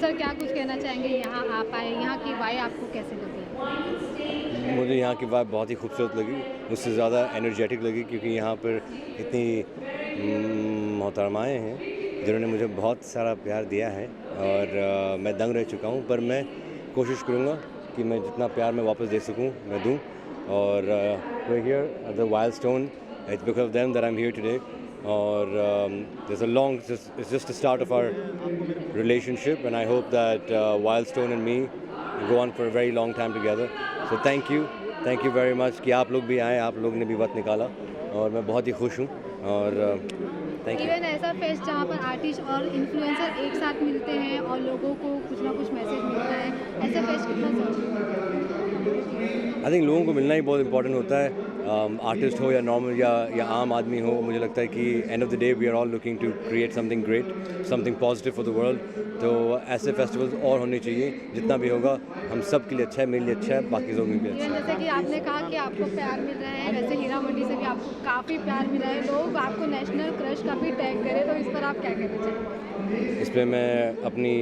Sir क्या कुछ कहना चाहेंगे, यहाँ आप आए, यहाँ की वाइब आपको कैसे लगी? मुझे यहाँ की वाइब बहुत ही खूबसूरत लगी, उससे ज़्यादा एनर्जेटिक लगी, क्योंकि यहाँ पर इतनी मोहतरमाएँ हैं जिन्होंने मुझे बहुत सारा प्यार दिया है और मैं दंग रह चुका हूँ। पर मैं कोशिश करूँगा कि मैं जितना प्यार मैं वापस दे सकूँ मैं दूँ। और we're here at the Wildstone. It's because of them that I'm here today. और there's a long, it's just the start of our relationship, and I hope that Wildstone and me go on for a very long time together. So thank you very much कि आप लोग भी आए, आप लोग ने भी वक्त निकाला और मैं बहुत ही खुश हूँ और थैंक यू। इवन ऐसा फेस्ट जहाँ पर आर्टिस्ट और इन्फ्लुएंसर एक साथ मिलते हैं और लोगों को कुछ ना कुछ मैसेज मिलता है, ऐसा फेस्ट कितना ज़रूरी है? आई थिंक लोगों को मिलना ही बहुत इंपॉर्टेंट होता है, आर्टिस्ट हो या नॉर्मल या आम आदमी हो। मुझे लगता है कि end of the day we are all looking to create something great, something positive for the world. तो ऐसे फेस्टिवल्स और होने चाहिए, जितना भी होगा हम सब के लिए अच्छा है, मेरे लिए अच्छा है, बाकी लोगों के लिए अच्छा है। जैसे कि आपने कहा कि आपको प्यार मिल रहा है, वैसे हीरा मंडी से भी आपको काफ़ी प्यार मिला है, लोग आपको नेशनल क्रश का भी टैग करें, तो इस पर आप क्या कहना चाहेंगे? इस पर मैं अपनी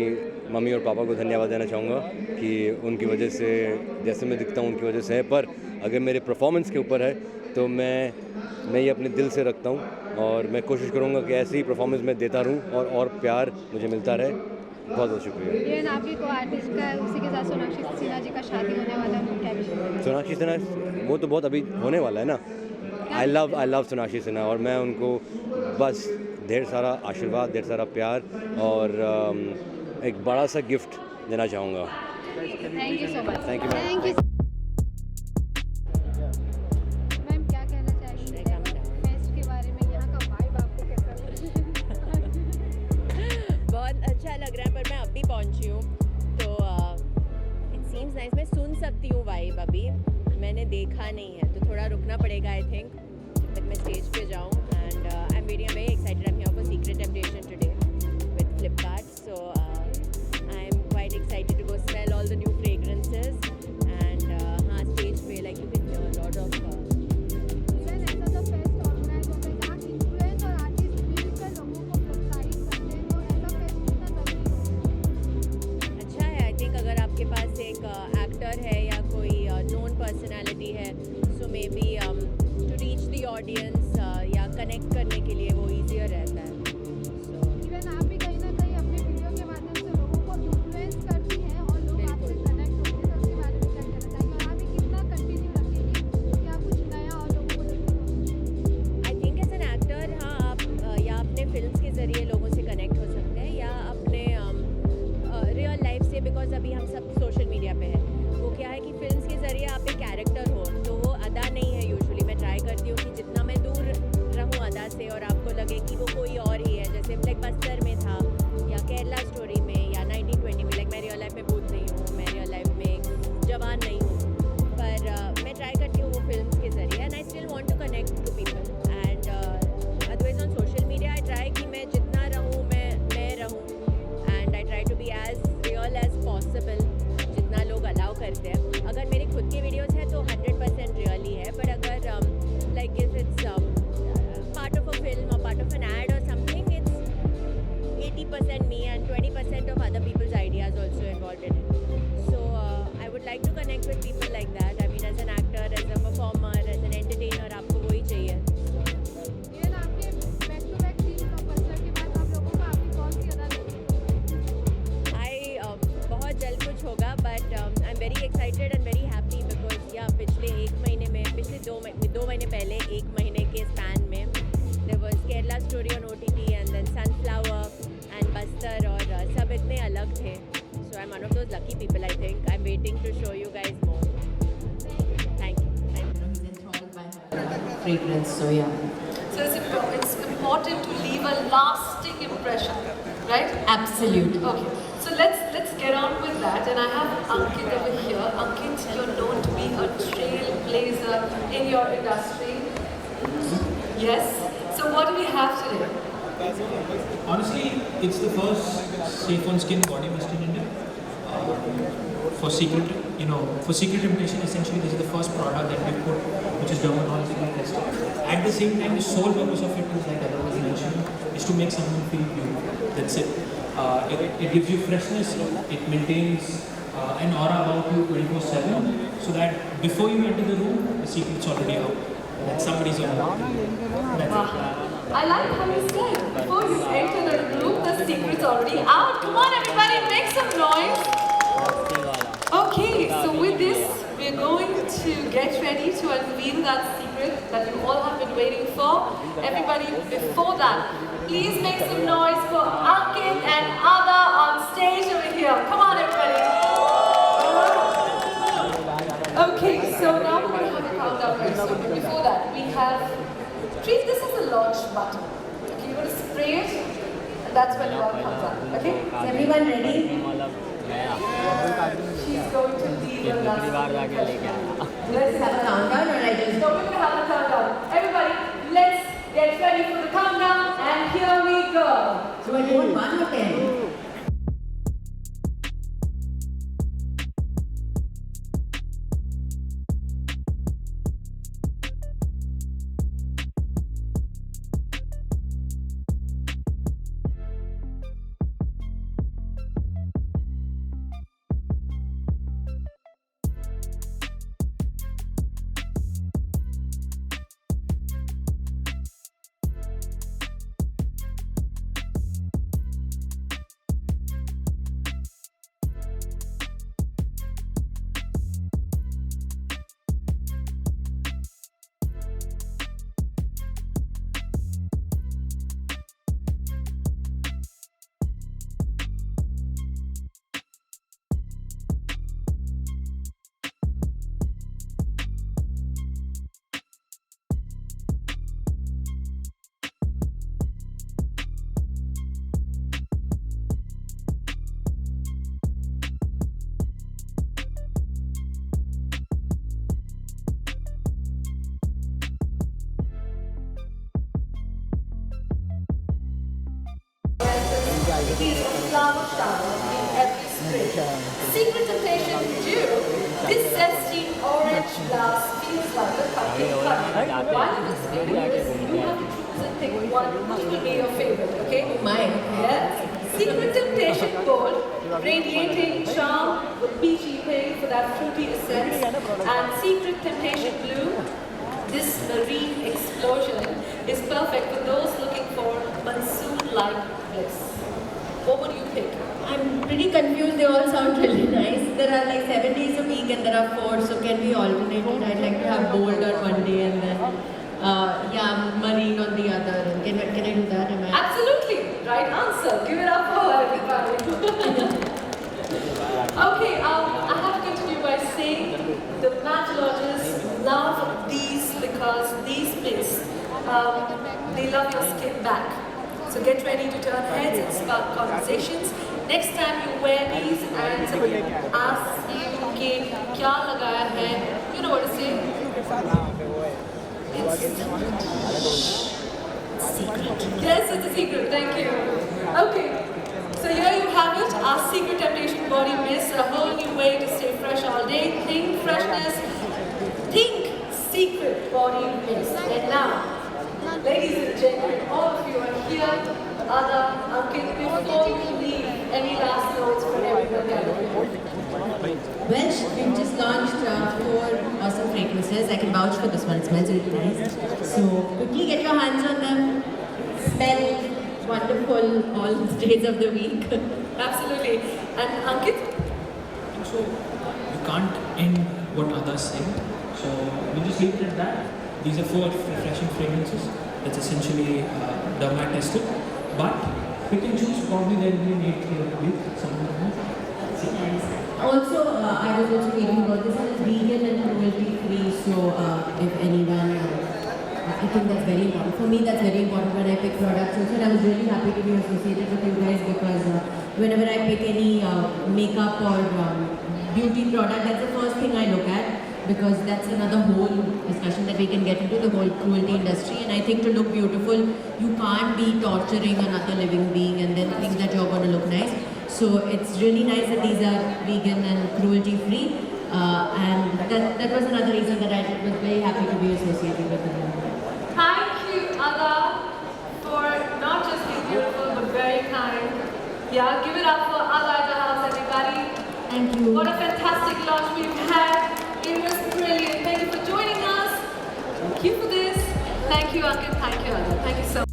मम्मी और पापा को धन्यवाद देना चाहूँगा कि उनकी वजह से जैसे मैं दिखता हूँ उनकी वजह से है। पर अगर मेरे परफॉर्मेंस के ऊपर है तो मैं ये अपने दिल से रखता हूँ और मैं कोशिश करूँगा कि ऐसे ही परफॉर्मेंस मैं देता रहूँ और प्यार मुझे मिलता रहे। बहुत बहुत शुक्रिया। ये आपकी को आर्टिस्ट का उसी के साथ सोनाक्षी सिन्हा जी का शादी होने वाला है, उनको क्या विषय? सोनाक्षी सिन्हा वो तो बहुत अभी होने वाला है ना। आई लव सोनाक्षी सिन्हा और मैं उनको बस ढेर सारा आशीर्वाद, ढेर सारा प्यार और एक बड़ा सा गिफ्ट देना चाहूँगा। Thank you so much. Thank you. Ma'am क्या कहना चाहेंगे फेस्ट के बारे में, यहाँ का वाइब आपको कैसा लगा? बहुत अच्छा लग रहा है, पर मैं अभी पहुंची हूँ तो इट सीम्स नाइस। मैं सुन सकती हूँ वाइब, अभी मैंने देखा नहीं है तो थोड़ा रुकना पड़ेगा आई थिंक जब तक मैं स्टेज पे जाऊँ। And I am very excited. I am here for secret temptation today with Flipkart, so I am quite excited to go smell all the new fragrances. And हाँ, स्टेज पे like you can hear lot of even ऐसा जो fest organise होता है जहाँ influence और artist मिलकर लोगों को प्रोत्साहित करते हैं, तो ऐसा फेस्ट कितना ज़रूरी है? अच्छा है। आई थिंक अगर आपके पास एक एक्टर है या कोई नोन पर्सनालिटी है, so may be to reach the audience या कनेक्ट करने के लिए वो ईजियर रहता है। इवन आप भी कहीं ना कहीं अपने वीडियो के माध्यम से लोगों को इन्फ्लुएंस करती हैं और लोग आपसे कनेक्ट होते हैं, तो उसके बारे में क्या कहना चाहेंगे? और आप ये कितना कंटिन्यू रखेंगे, क्या कुछ नया और लोगों को देखने? I think as an actor, हाँ, आप या अपने फिल्म्स के ज़रिए लोगों से कनेक्ट हो सकते हैं या अपने रियल लाइफ से, बिकॉज अभी हम सब सोशल मीडिया पे है। वो क्या है कि फिल्म्स के ज़रिए आप एक कैरेक्टर हो तो वो अदा नहीं है। यूजुअली मैं ट्राई करती हूँ कि जितना मैं दूर रहूँ अदा से और आपको लगे कि वो कोई और ही है, जैसे लाइक बस्तर में था या केरला स्टोरी में या 1920 में। लाइक मैं रियल लाइफ में भूत नहीं हूँ, मैं रियल लाइफ में एक जवान नहीं हूँ, पर मैं ट्राई करती हूँ वो फिल्म्स के ज़रिए। And I still want to connect to people. And otherwise on social media I try कि मैं जितना रहूँ मैं रहूँ। And I try to be as real as possible, जितना लोग अलाउ करते हैं। अगर मेरी खुद की वीडियोज़ हैं तो 100% रियल ही है, बट अगर like if it's part of a film और पार्ट ऑफ एन एड और something, it's 80% me and 20% of other people's ideas also involved in it. So I would like to connect with people like that. I mean, as an actor, as a performer, as an entertainer, आपको वही चाहिए। Even आपके back to back 3 blockbuster के बाद आप लोगों को आपकी कौन सी अदा लगी? बहुत जल्द कुछ होगा, but I am very excited and very happy because या पिछले 1 महीने में, पिछले 2 महीने पहले 1 महीने के स्पैन में there was Kerala story on OTT and then Sunflower and Bastar, और सब इतने अलग थे। So I am one of those lucky people. I think I am waiting to show you guys more. Thank you. Fragrance, so yeah. So it's important to leave a lasting impression, right? Absolute. Okay. So let's get on with that. And I have Ankit over here. Ankit, you're known to be a trailblazer in your industry. Yes. So what do we have today? Honestly, it's the first safe on skin body mist in India. for Secret, for Secret Temptation, essentially this is the first product that we put, which is dermatologically tested. At the same time, the sole purpose of it is, like Adar was mentioning, is to make someone feel beautiful. That's it. It gives you freshness. It maintains an aura about you 24/7, so that before you enter the room, the secret's already out. That somebody's on. That's it. I like how you said, before you enter the room, the secret's already out. Come on everybody, make some noise. Okay, so with this, we're going to get ready to unveil that secret that you all have been waiting for. Everybody, before that, please make some noise for Ankit and Ada on stage over here. Come on everybody. Okay, so now we're going to have a countdown very soon. But before that, we have, treat this as a launch button. Okay, you're going to spray it, and that's when it all comes out. Okay? Is everyone ready? She's going to leave the last. Let's have a countdown or I just... So we're going to have a countdown. Everybody, let's get ready for the countdown, and here we go. So I want 1 or 10? It is a flower shower in every spring. Secret Temptation Dew, this zesty orange glass feels like a cupcake country. While it is fabulous, you have to choose and pick one which will be your favorite, okay? Mine. Yes. Secret Temptation Gold, radiating charm with peachy pink for that fruity essence, and Secret Temptation Blue, this marine explosion is perfect for those looking for monsoon-like bliss. What would you pick? I'm pretty confused. They all sound really nice. There are like 7 days a week and there are 4, so can we alternate it? I'd like to have bold on one day and then marine on the other. Can I do that? Am I? Absolutely, right answer. Give it up for her, everybody. Okay, I have to continue by saying the matchologists love these because these bits, they love your skin back. So get ready to turn heads and spark conversations. Next time you wear these and somebody asks you, okay, kya lagaya hai? You know what to say? It's secret. Yes, it's a secret. Thank you. Okay. So here you have it, our Secret Temptation Body Mist, a whole new way to stay fresh all day. Think freshness, think Secret Body Mist. And now, ladies and gentlemen, all of you are here. Ada, Ankit, before you leave, any last notes for everybody? Well, we've just launched 4 awesome fragrances. I can vouch for this one. It smells really nice. So quickly get your hands on them. Smell wonderful all days of the week. Absolutely. And Ankit? So you can't end what others say. So we just leave it at that. These are 4 refreshing fragrances. That's essentially derma tested. But pick and choose, probably there will be an 8th year week, something like that. Also, I was also reading about this, and it's vegan and cruelty free. So, if anyone, I think that's very important. For me, that's very important when I pick products. Also, and I was really happy to be associated with you guys because whenever I pick any makeup or beauty product, that's the first thing I look at. Because that's another whole discussion that we can get into, the whole cruelty industry. And I think to look beautiful, you can't be torturing another living being and then think that you're going to look nice. So it's really nice that these are vegan and cruelty free. And that was another reason that I was very happy to be associated with the brand. Thank you, Ada, for not just being beautiful but very kind. Yeah, give it up for Ada at the house, everybody. Thank you. What a fantastic launch we've had. It was brilliant. Thank you for joining us. Thank you for this. Thank you, Ankit. Thank you, Ada. Thank you so much.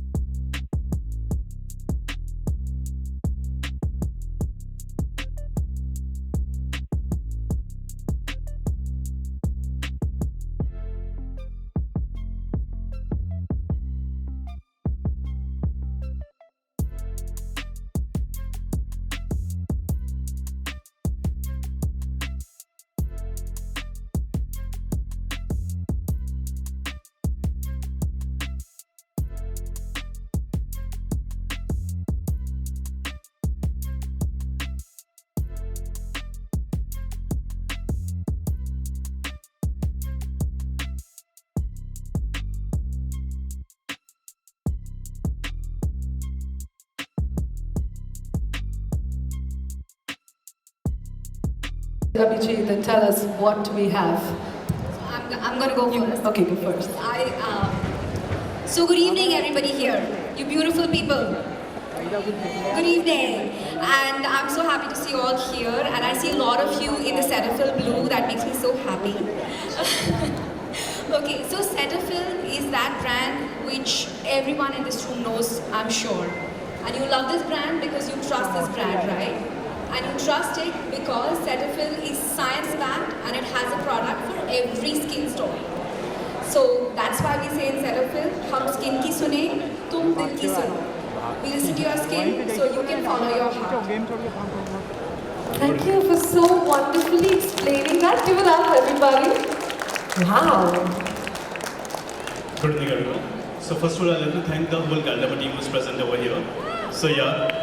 Abhijit, then tell us what we have. I'm going to go first. Okay, go first. So good evening, everybody here. You beautiful people. Good evening. And I'm so happy to see you all here. And I see a lot of you in the Cetaphil blue. That makes me so happy. Okay, so Cetaphil is that brand which everyone in this room knows, I'm sure. And you love this brand because you trust this brand, right? And you trust it because Cetaphil is science-backed and it has a product for every skin story. So that's why we say in Cetaphil, hum skin ki sune, tum dil ki suno. We listen to your skin so you can follow your heart. Thank you for so wonderfully explaining that. Give it up, everybody. Wow. Good evening, everyone. So first of all, I'd like to thank the whole Galderma team who's present over here. So yeah.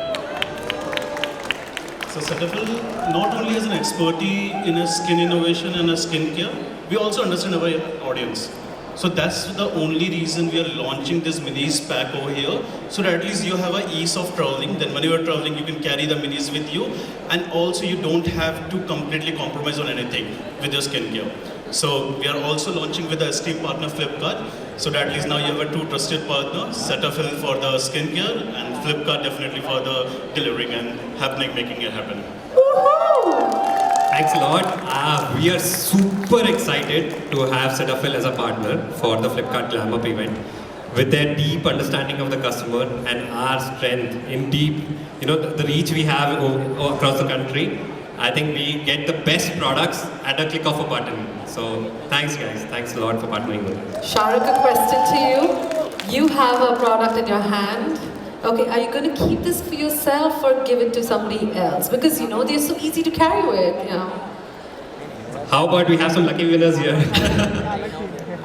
So Cetaphil not only has an expertise in a skin innovation and a skincare, we also understand our audience. So that's the only reason we are launching this minis pack over here, so that at least you have a ease of traveling. Then when you are traveling, you can carry the minis with you, and also you don't have to completely compromise on anything with your skincare. So we are also launching with the esteemed partner Flipkart, so that at least now you have a two trusted partner, Cetaphil for the skincare and Flipkart definitely for the delivering and making it happen. Thanks a lot. We are super excited to have Cetaphil as a partner for the Flipkart Glamour event. With their deep understanding of the customer and our strength in deep, the reach we have across the country, I think we get the best products at a click of a button. So thanks guys, thanks a lot for partnering with us. Sharak, a question to you. You have a product in your hand. Okay, are you going to keep this for yourself or give it to somebody else? Because they're so easy to carry with, How about we have some lucky winners here?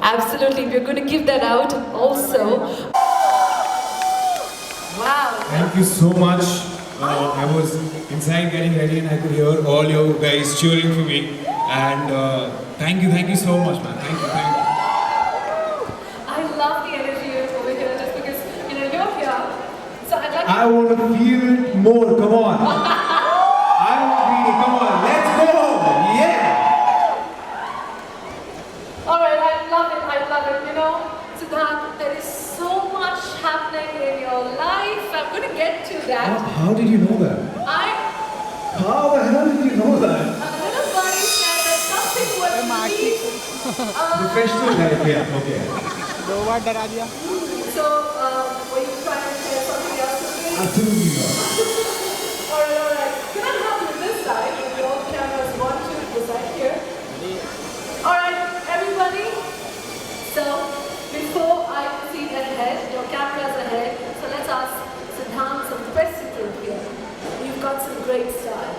Absolutely, we're going to give that out also. Wow. Thank you so much. I was inside getting ready and I could hear all you guys cheering for me. And thank you so much, man. Thank you. I love the energy over here just because, you're here. So I'd like I want to feel it more. Come on. I want to feel it. Come on. Let's go. Yeah. Alright, I love it. Siddharth, there is so much happening in your life. I'm going to get to that. How did you know that? How the hell did you know that? A little buddy said that something was released. Professional life, yeah. Okay. So, were you trying to say something else to me? Absolutely not. Alright. Can I have you this side? With all cameras, 1, 2, this side here. Alright, everybody. So, before I proceed ahead, your camera's ahead. So let's ask Siddharth some questions here. You've got some great style.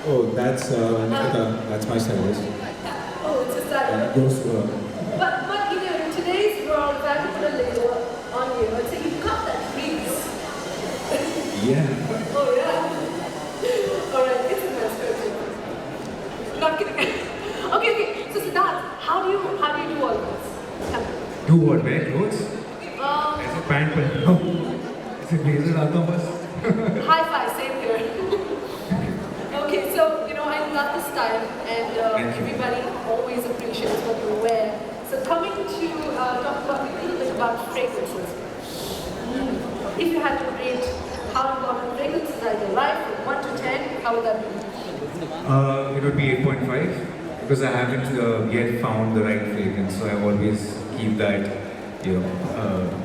Oh, that's Nikita. That's my stylist. Oh, it's a style. Goes to her. But in today's world, if I had to put a label on you, I'd say you've got that breeze. Yeah. Oh yeah. Alright, it's a nice question. Not kidding. Okay. So Siddharth, how do you do all this? Tell me. Do what? Wear clothes? ऐसे pant पहनो ऐसे blazer आता हूँ बस High five, same here. the style, and everybody always appreciates what you wear. So coming to talk about a little bit about fragrances. If you had to rate how important fragrances are in your life from 1 to 10, how would that be? It would be 8.5 because I haven't yet found the right fragrance, so I always keep that,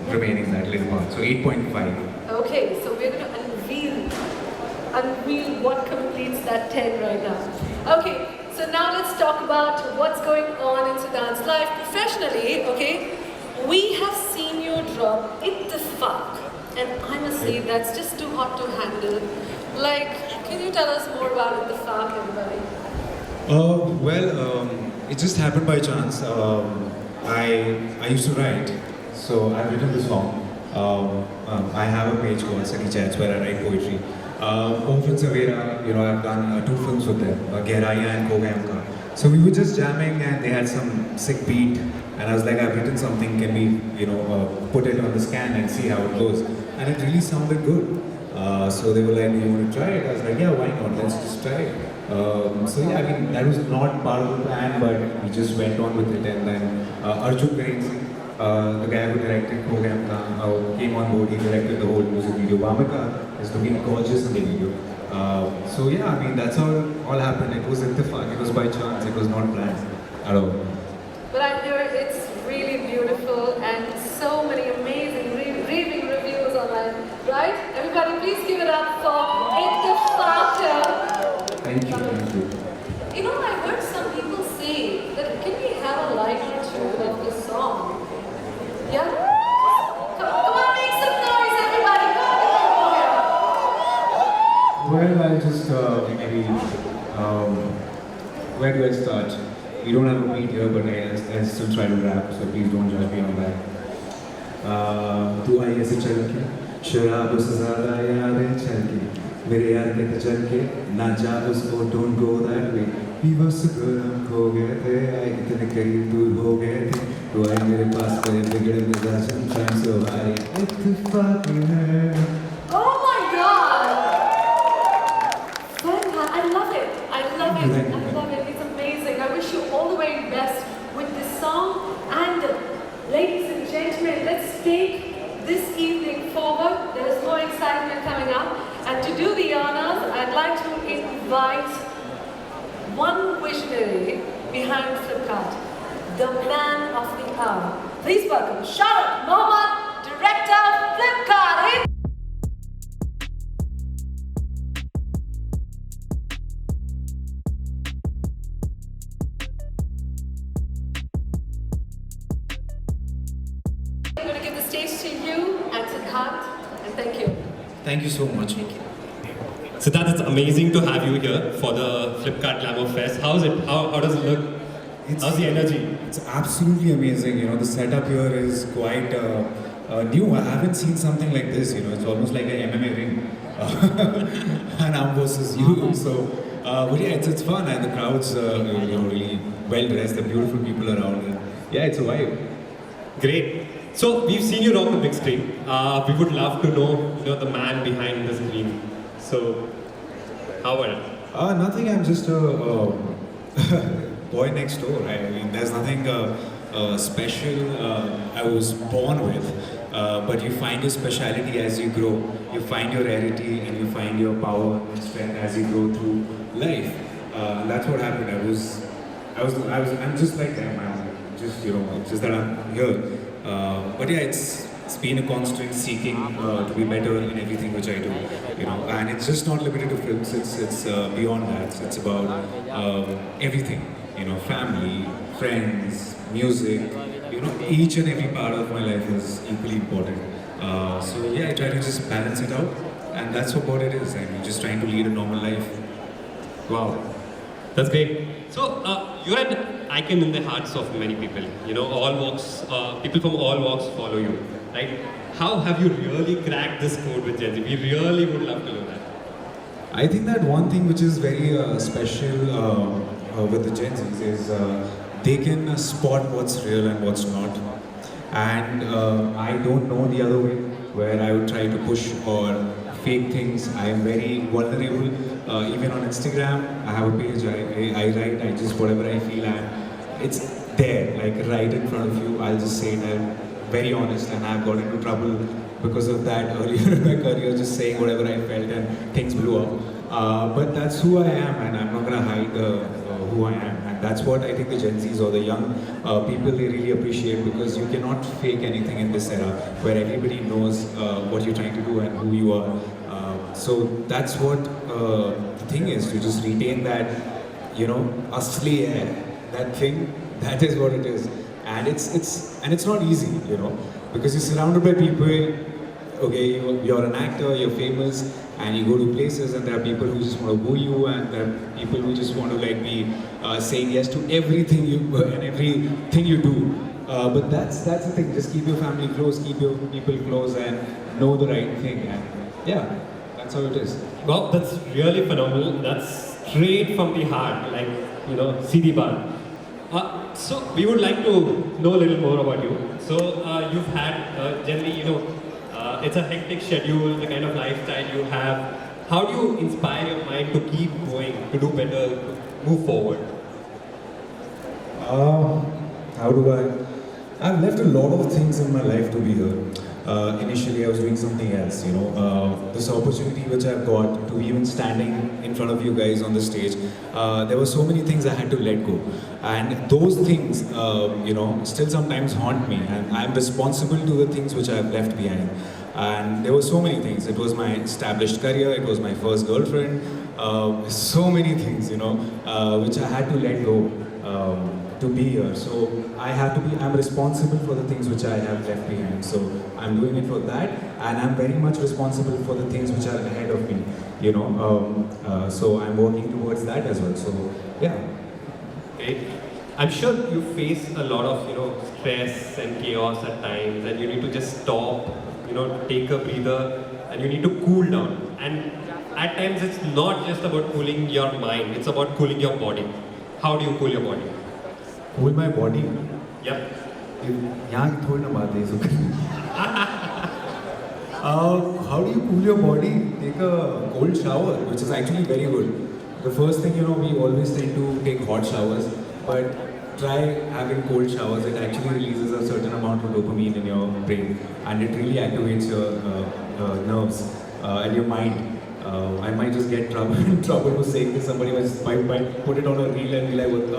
remaining that little part. So 8.5. Okay, so we're going to unveil what completes that 10 right now. Okay, so now let's talk about what's going on in Siddhant's life professionally. Okay, we have seen you drop Ittifaq, and I must say that's just too hot to handle. Like, can you tell us more about Ittifaq, everybody? It just happened by chance. I used to write, so I've written this song. I have a page called Sunny Chats where I write poetry. Om Film Savera, I've done 2 films with them, Gehraiyaan and Kogayam. So we were just jamming and they had some sick beat, and I was like, I've written something, can we, put it on the scan and see how it goes? And it really sounded good. So they were like, do you want to try it? I was like, yeah, why not? Let's just try it. So yeah, I mean, that was not part of the plan, but we just went on with it. And then Arjun Karim Singh, the guy who directed Program came on board. He directed the whole music video. Bhamika is looking gorgeous in the video. So yeah, I mean, that's how it all happened. It was Ittifaq. It was by chance. It was not planned at all. But I hear it's really beautiful and so many amazing raving reviews online, right? Everybody, please give it up for Ittifaq. Thank you, thank you. You know, I heard some people say that can we have a line or two of the song? Yeah? Come on, make some noise, everybody. Go on. Well, I'll just maybe, where do I start? We don't have a beat here, but I still try to rap, so please don't judge me on that. तू आई ऐसे चल के शराब से ज़्यादा यादें चल के मेरे यार के चल के ना जा उसको don't go that way we were so good हम खो गए थे आए इतने करीब दूर हो गए थे तू आई मेरे पास मेरे बिगड़े मिजाज I'm trying so hard इत्तेफाक है. Oh my God! I love it. I love it. I love it. It's amazing. I wish you all the very best with this song. And ladies and gentlemen, let's take this evening forward. There is more excitement coming up. And to do the honors, I'd like to invite one visionary behind Flipkart, the man of the hour. Please welcome Sharat Mohammed, director of Flipkart. I'm going to give the stage to you and Siddhant, and thank you. Thank you so much. Thank you. Siddhant, it's amazing to have you here for the Flipkart Glamour Fest. How's it? How does it look? How's the energy? It's absolutely amazing. The setup here is quite new. I haven't seen something like this. It's almost like an MMA ring, and I'm versus you. So, but yeah, it's fun, and the crowd's really well dressed. The beautiful people around, and yeah, it's a vibe. Great. So we've seen you rock the big screen. We would love to know, the man behind the screen. So, how are you? Nothing. I'm just a boy next door. I mean, there's nothing special I was born with. But you find your speciality as you grow. You find your rarity and you find your power and strength as you grow through life. That's what happened. I'm just like them. I'm just, just that I'm here. But yeah, it's been a constant seeking to be better in everything which I do, and it's just not limited to films. It's beyond that. It's about everything, family, friends, music. Each and every part of my life is equally important. So yeah, I try to just balance it out, and that's what it is. I'm just trying to lead a normal life. Wow, that's great. So you're an icon in the hearts of many people. All walks, people from all walks follow you, right? How have you really cracked this code with Gen Z? We really would love to know that. I think that one thing which is very special with the Gen Zs is they can spot what's real and what's not. And I don't know the other way, where I would try to push or fake things. I am very vulnerable. Even on Instagram, I have a page. I write. I just whatever I feel, and it's there, like right in front of you. I'll just say it. I'm very honest, and I've got into trouble because of that earlier in my career, just saying whatever I felt, and things blew up. But that's who I am, and I'm not gonna hide who I am. And that's what I think the Gen Zs or the young people, they really appreciate, because you cannot fake anything in this era where everybody knows what you're trying to do and who you are. So that's what the thing is, to just retain that, you know, asli hai, that thing, that is what it is. And it's not easy, you know, because you're surrounded by people. Okay, you're an actor, you're famous, and you go to places, and there are people who just want to woo you, and there are people who just want to like be saying yes to everything you and everything you do. But that's the thing. Just keep your family close, keep your people close, and know the right thing. And yeah, that's how it is. Wow, that's really phenomenal. That's straight from the heart, like, you know, CD bar. So we would like to know a little more about you. So you've had generally, you know, it's a hectic schedule, the kind of lifestyle you have. How do you inspire your mind to keep going, to do better, to move forward? How do I? I've left a lot of things in my life to be here. Initially, I was doing something else, you know. This opportunity which I've got to be even standing in front of you guys on the stage, there were so many things I had to let go. And those things, you know, still sometimes haunt me. And I'm responsible to the things which I've left behind. And there were so many things. It was my established career, it was my first girlfriend, so many things, you know, which I had to let go to be here. So I'm responsible for the things which I have left behind. So I'm doing it for that, and I'm very much responsible for the things which are ahead of me, you know. So I'm working towards that as well. So yeah. Okay. I'm sure you face a lot of, you know, stress and chaos at times, and you need to just stop, you know, take a breather, and you need to cool down. And at times it's not just about cooling your mind, it's about cooling your body. How do you cool your body? Cool my body? Yep. यहाँ की थोड़ी ना बात है इसको. How do you cool your body? Take a cold shower, which is actually very good. The first thing, you know, we always tend to take hot showers, but try having cold showers. It actually releases a certain amount of dopamine in your brain, and it really activates your nerves and your mind. I might just get in trouble for saying this. Somebody might put it on a reel and be like, what the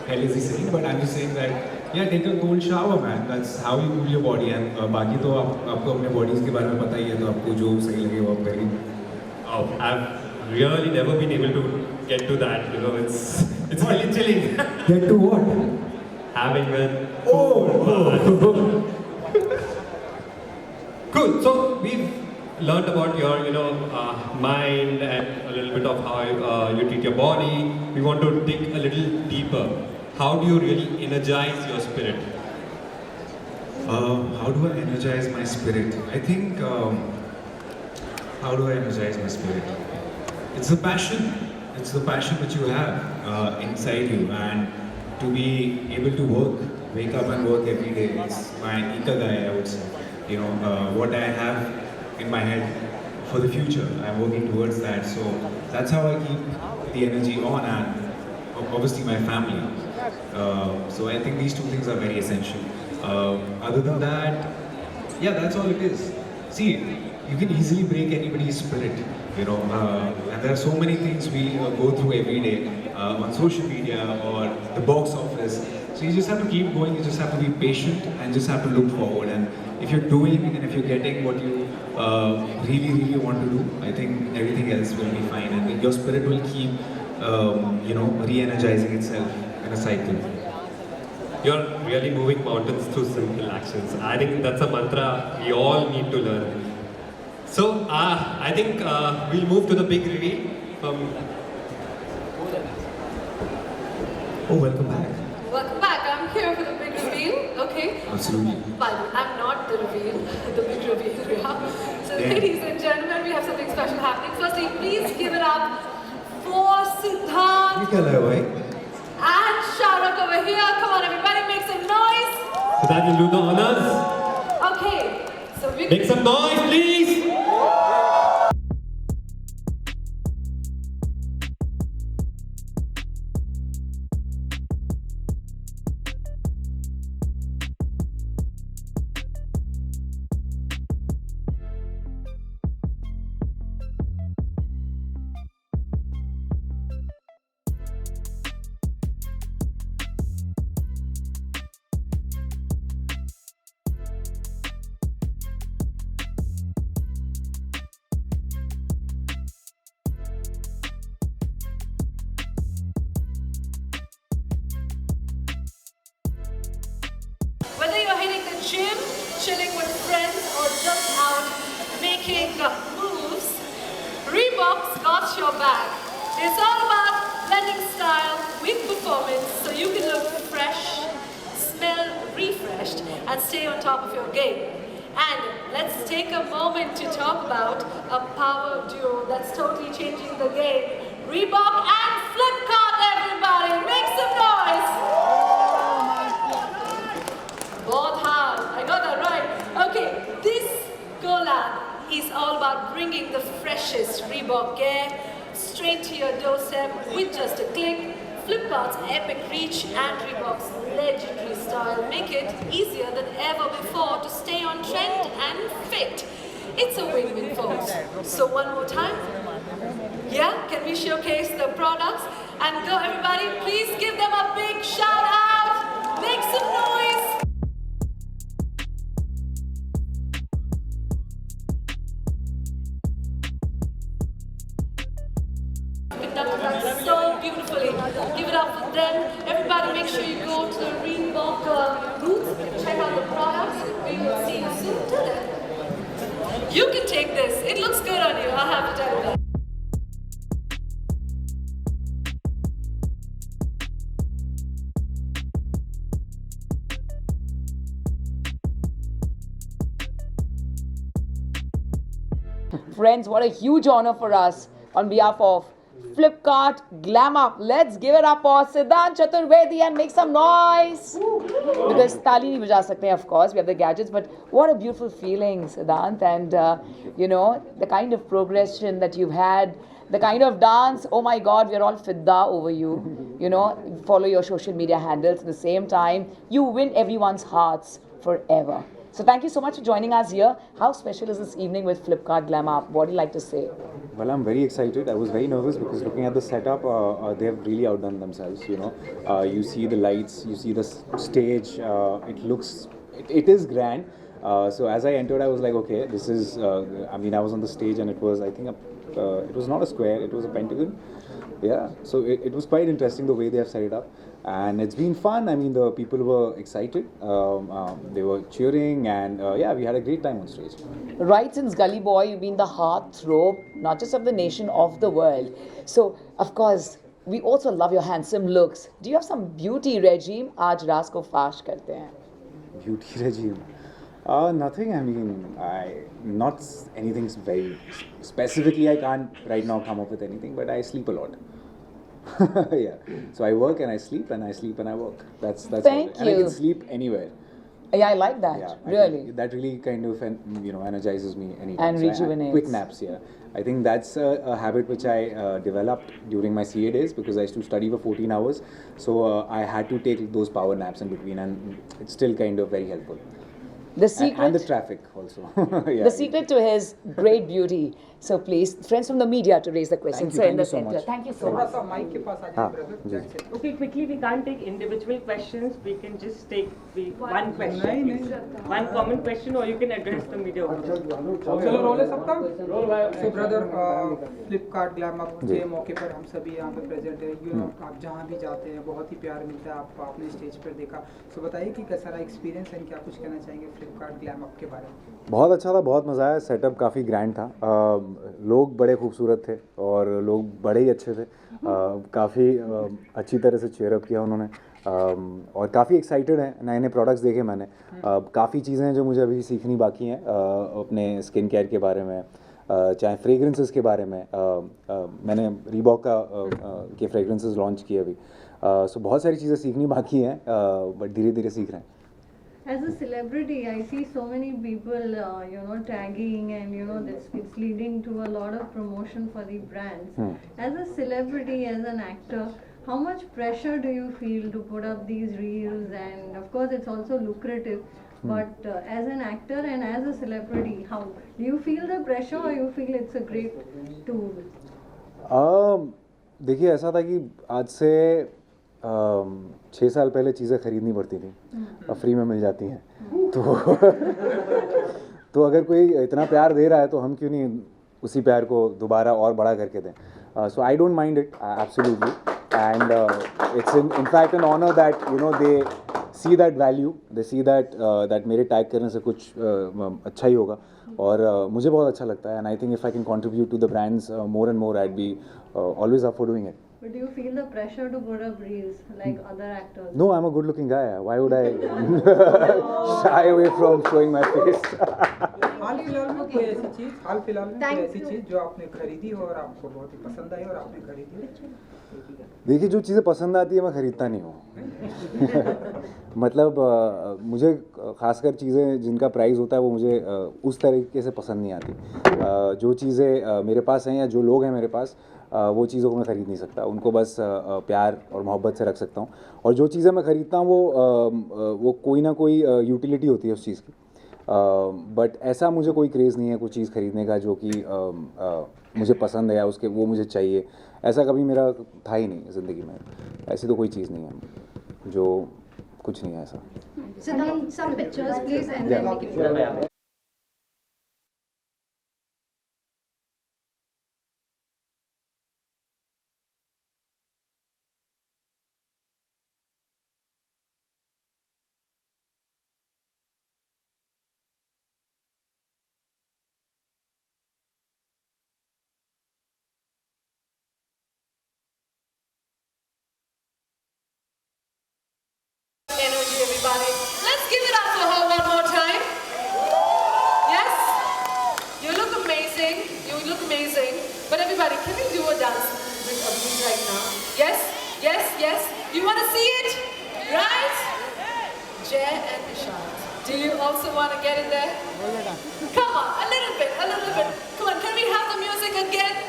hell is he saying? But I'm just saying that, yeah, take a cold shower, man. That's how you cool your body. And बाकी तो आपको अपने bodies के बारे में पता ही है, तो आपको जो सही लगे वो आप करिए. Oh, I've really never been able to get to that. You know, it's really chilling. Get to what? Having a Oh. Cool. So we've learned about your, you know, mind and a little bit of how you treat your body. We want to dig a little deeper. How do you really energize your spirit? How do I energize my spirit? I think, how do I energize my spirit? It's the passion. It's the passion which you have inside you, and to be able to wake up and work every day. It's my ikagai, I would say. You know, what I have in my head for the future. I'm working towards that. So that's how I keep the energy on, and obviously my family. So I think these two things are very essential. Other than that, yeah, that's all it is. See, you can easily break anybody's spirit, you know, and there are so many things we go through every day on social media or the box office. So you just have to keep going, you just have to be patient and just have to look forward. And if you're doing and if you're getting what you really want to do, I think everything else will be fine, and your spirit will keep, you know, re-energizing itself in a cycle. You're really moving mountains through simple actions. I think that's a mantra we all need to learn. So I think we'll move to the big reveal from. Oh, welcome back. Welcome back. I'm here for the big reveal. Okay. Absolutely. But I'm not the reveal, the big reveal. Yeah. So, Yeah. ladies and gentlemen, we have something special happening. Firstly, please give it up for Siddhant ये क्या लगा भाई? and Shahrukh over here. Come on, everybody, make some noise. So that will do the honors. Okay. So we Make some noise, please. chilling with friends, or just out making moves, Reebok's got your back. It's all about blending style with performance so you can look fresh, smell refreshed, and stay on top of your game. And let's take a moment to talk about a power duo that's totally changing the game. Reebok and Flipkart, everybody! Make some noise! Both hard, I got that right. Okay, this collab is all about bringing the freshest Reebok gear straight to your doorstep with just a click. Flipkart's epic reach and Reebok's legendary style make it easier than ever before to stay on trend and fit. It's a win-win, folks. So one more time. Yeah, can we showcase the products? And go, everybody, please give them a big shout out. Make some noise. Conducted that so beautifully. Give it up for them. Everybody, make sure you go to the Reebok booth. Check out the products. We will see you soon. Do that. You can take this. It looks good on you. I'll have to tell you that. Friends, what a huge honor for us on behalf of Flipkart Glam Up. Let's give it up for Siddhant Chaturvedi and make some noise. Because tali nahi baja sakte, of course, we have the gadgets, but what a beautiful feeling, Siddhant. And, you know, the kind of progression that you've had, the kind of dance, oh my God, we're all fidda over you. You know, follow your social media handles at the same time. You win everyone's hearts forever. So thank you so much for joining us here. How special is this evening with Flipkart Glam Up? What do you like to say? Well, I'm very excited. I was very nervous because looking at the setup, they have really outdone themselves, you know. You see the lights, you see the stage, it is grand. So as I entered, I was like, okay, this is, I was on the stage and it was, I think, it was not a square, it was a pentagon. Yeah, so it was quite interesting the way they have set it up. And it's been fun. I mean, the people were excited. They were cheering, and yeah, we had a great time on stage. Right since Gully Boy, you've been the heartthrob, not just of the nation, of the world. So, of course, we also love your handsome looks. Do you have some beauty regime? Aaj raas ko fash karte hain. Beauty regime? Nothing. I mean, not anything very specifically. I can't right now come up with anything, but I sleep a lot. Yeah. So I work and I sleep and I sleep and I work. That's Thank you. And I can sleep anywhere. Yeah, I like that. Yeah, really. That really kind of energizes me anytime. And rejuvenates. Quick naps, yeah. I think that's a habit which I developed during my CA days because I used to study for 14 hours. So I had to take those power naps in between, and it's still kind of very helpful. The secret, and the traffic also. Yeah, the secret to his great beauty. So please, friends from the media to raise the question. Thank you, Sir, in the so center. much. Thank you so much. Okay, quickly, we can't take individual questions. We can just take one question. One common question, or you can address the media. चलो role है सबका सो brother Flipkart glam up के मौके पर हम सभी यहाँ पे प्रेजेंट है यू नो आप जहाँ भी जाते हैं बहुत ही प्यार मिलता है आपको आपने स्टेज पर देखा सो बताइए कि कैसा रहा एक्सपीरियंस है क्या कुछ कहना चाहेंगे फ्लिपकार्ट ग्लैम अप के बारे में बहुत अच्छा था बहुत मज़ा आया सेटअप काफ़ी ग्रैंड था लोग बड़े खूबसूरत थे और लोग बड़े ही अच्छे थे काफ़ी अच्छी तरह से चेयरअप किया उन्होंने और काफ़ी एक्साइटेड हैं नए नए प्रोडक्ट्स देखे मैंने काफ़ी चीज़ें हैं जो मुझे अभी सीखनी बाकी हैं अपने स्किन केयर के बारे में चाहे फ्रेगरेंसेस के बारे में मैंने रीबॉक के फ्रेगरेंसेस लॉन्च किए अभी सो बहुत सारी चीज़ें सीखनी बाकी हैं बट धीरे धीरे सीख रहे हैं As a celebrity, I see so many people, tagging and, it's leading to a lot of promotion for the brands. As a celebrity, as an actor, how much pressure do you feel to put up these reels? And of course, it's also lucrative. But as an actor and as a celebrity, how do you feel the pressure or you feel it's a great tool? देखिए ऐसा था कि आज से 6 साल पहले चीज़ें ख़रीदनी पड़ती थी अब फ्री में मिल जाती हैं तो अगर कोई इतना प्यार दे रहा है तो हम क्यों नहीं उसी प्यार को दोबारा और बड़ा करके दें so I don't mind it absolutely and it's in fact an honour that they see that value, they see that मेरे टैग करने से कुछ अच्छा ही होगा और मुझे बहुत अच्छा लगता है, and I think if I can contribute to the brands more and more, I'd be always up for doing it. But do you feel the pressure to put up reels like other actors? No, I'm a good-looking guy. Why would I shy away from showing my face? हाल फिलहाल में कोई ऐसी चीज़ जो आपने खरीदी हो और आपको बहुत ही पसंद आई और आपने खरीदी हो? देखिए, जो चीज़ें पसंद आती है मैं ख़रीदता नहीं हूँ। मतलब मुझे खासकर चीज़ें जिनका प्राइस होता है वो मुझे उस तरीके से पसंद नहीं आती। जो चीज़ें मेरे पास हैं या जो लोग हैं मेरे पास, वो चीज़ों को मैं ख़रीद नहीं सकता, उनको बस प्यार और मोहब्बत से रख सकता हूँ। और जो चीज़ें मैं ख़रीदता हूँ वो कोई ना कोई यूटिलिटी होती है उस चीज़ की। बट ऐसा मुझे कोई क्रेज़ नहीं है कुछ चीज़ ख़रीदने का जो कि मुझे पसंद है या उसके वो मुझे चाहिए, ऐसा कभी मेरा था ही नहीं ज़िंदगी में। ऐसी तो कोई चीज़ नहीं है जो कुछ नहीं है ऐसा। Siddhant, some pictures please and then we can. Energy, everybody. Let's give it up for her one more time. Yes? You look amazing. You look amazing. But everybody, can we do a dance with Abhi right now? Yes? Yes? Yes? You want to see it? Right? Jay and Nishant. Do you also want to get in there? Come on, a little bit, a little bit. Come on, can we have the music again?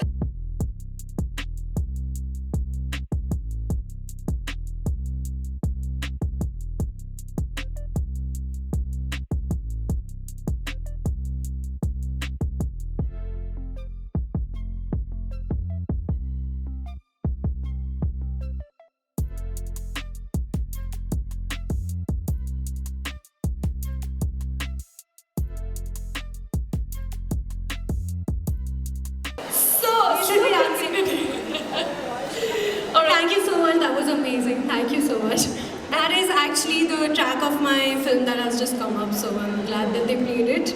Thank you so much, that was amazing. Thank you so much. That is actually the track of my film that has just come up, so I'm glad that they played it.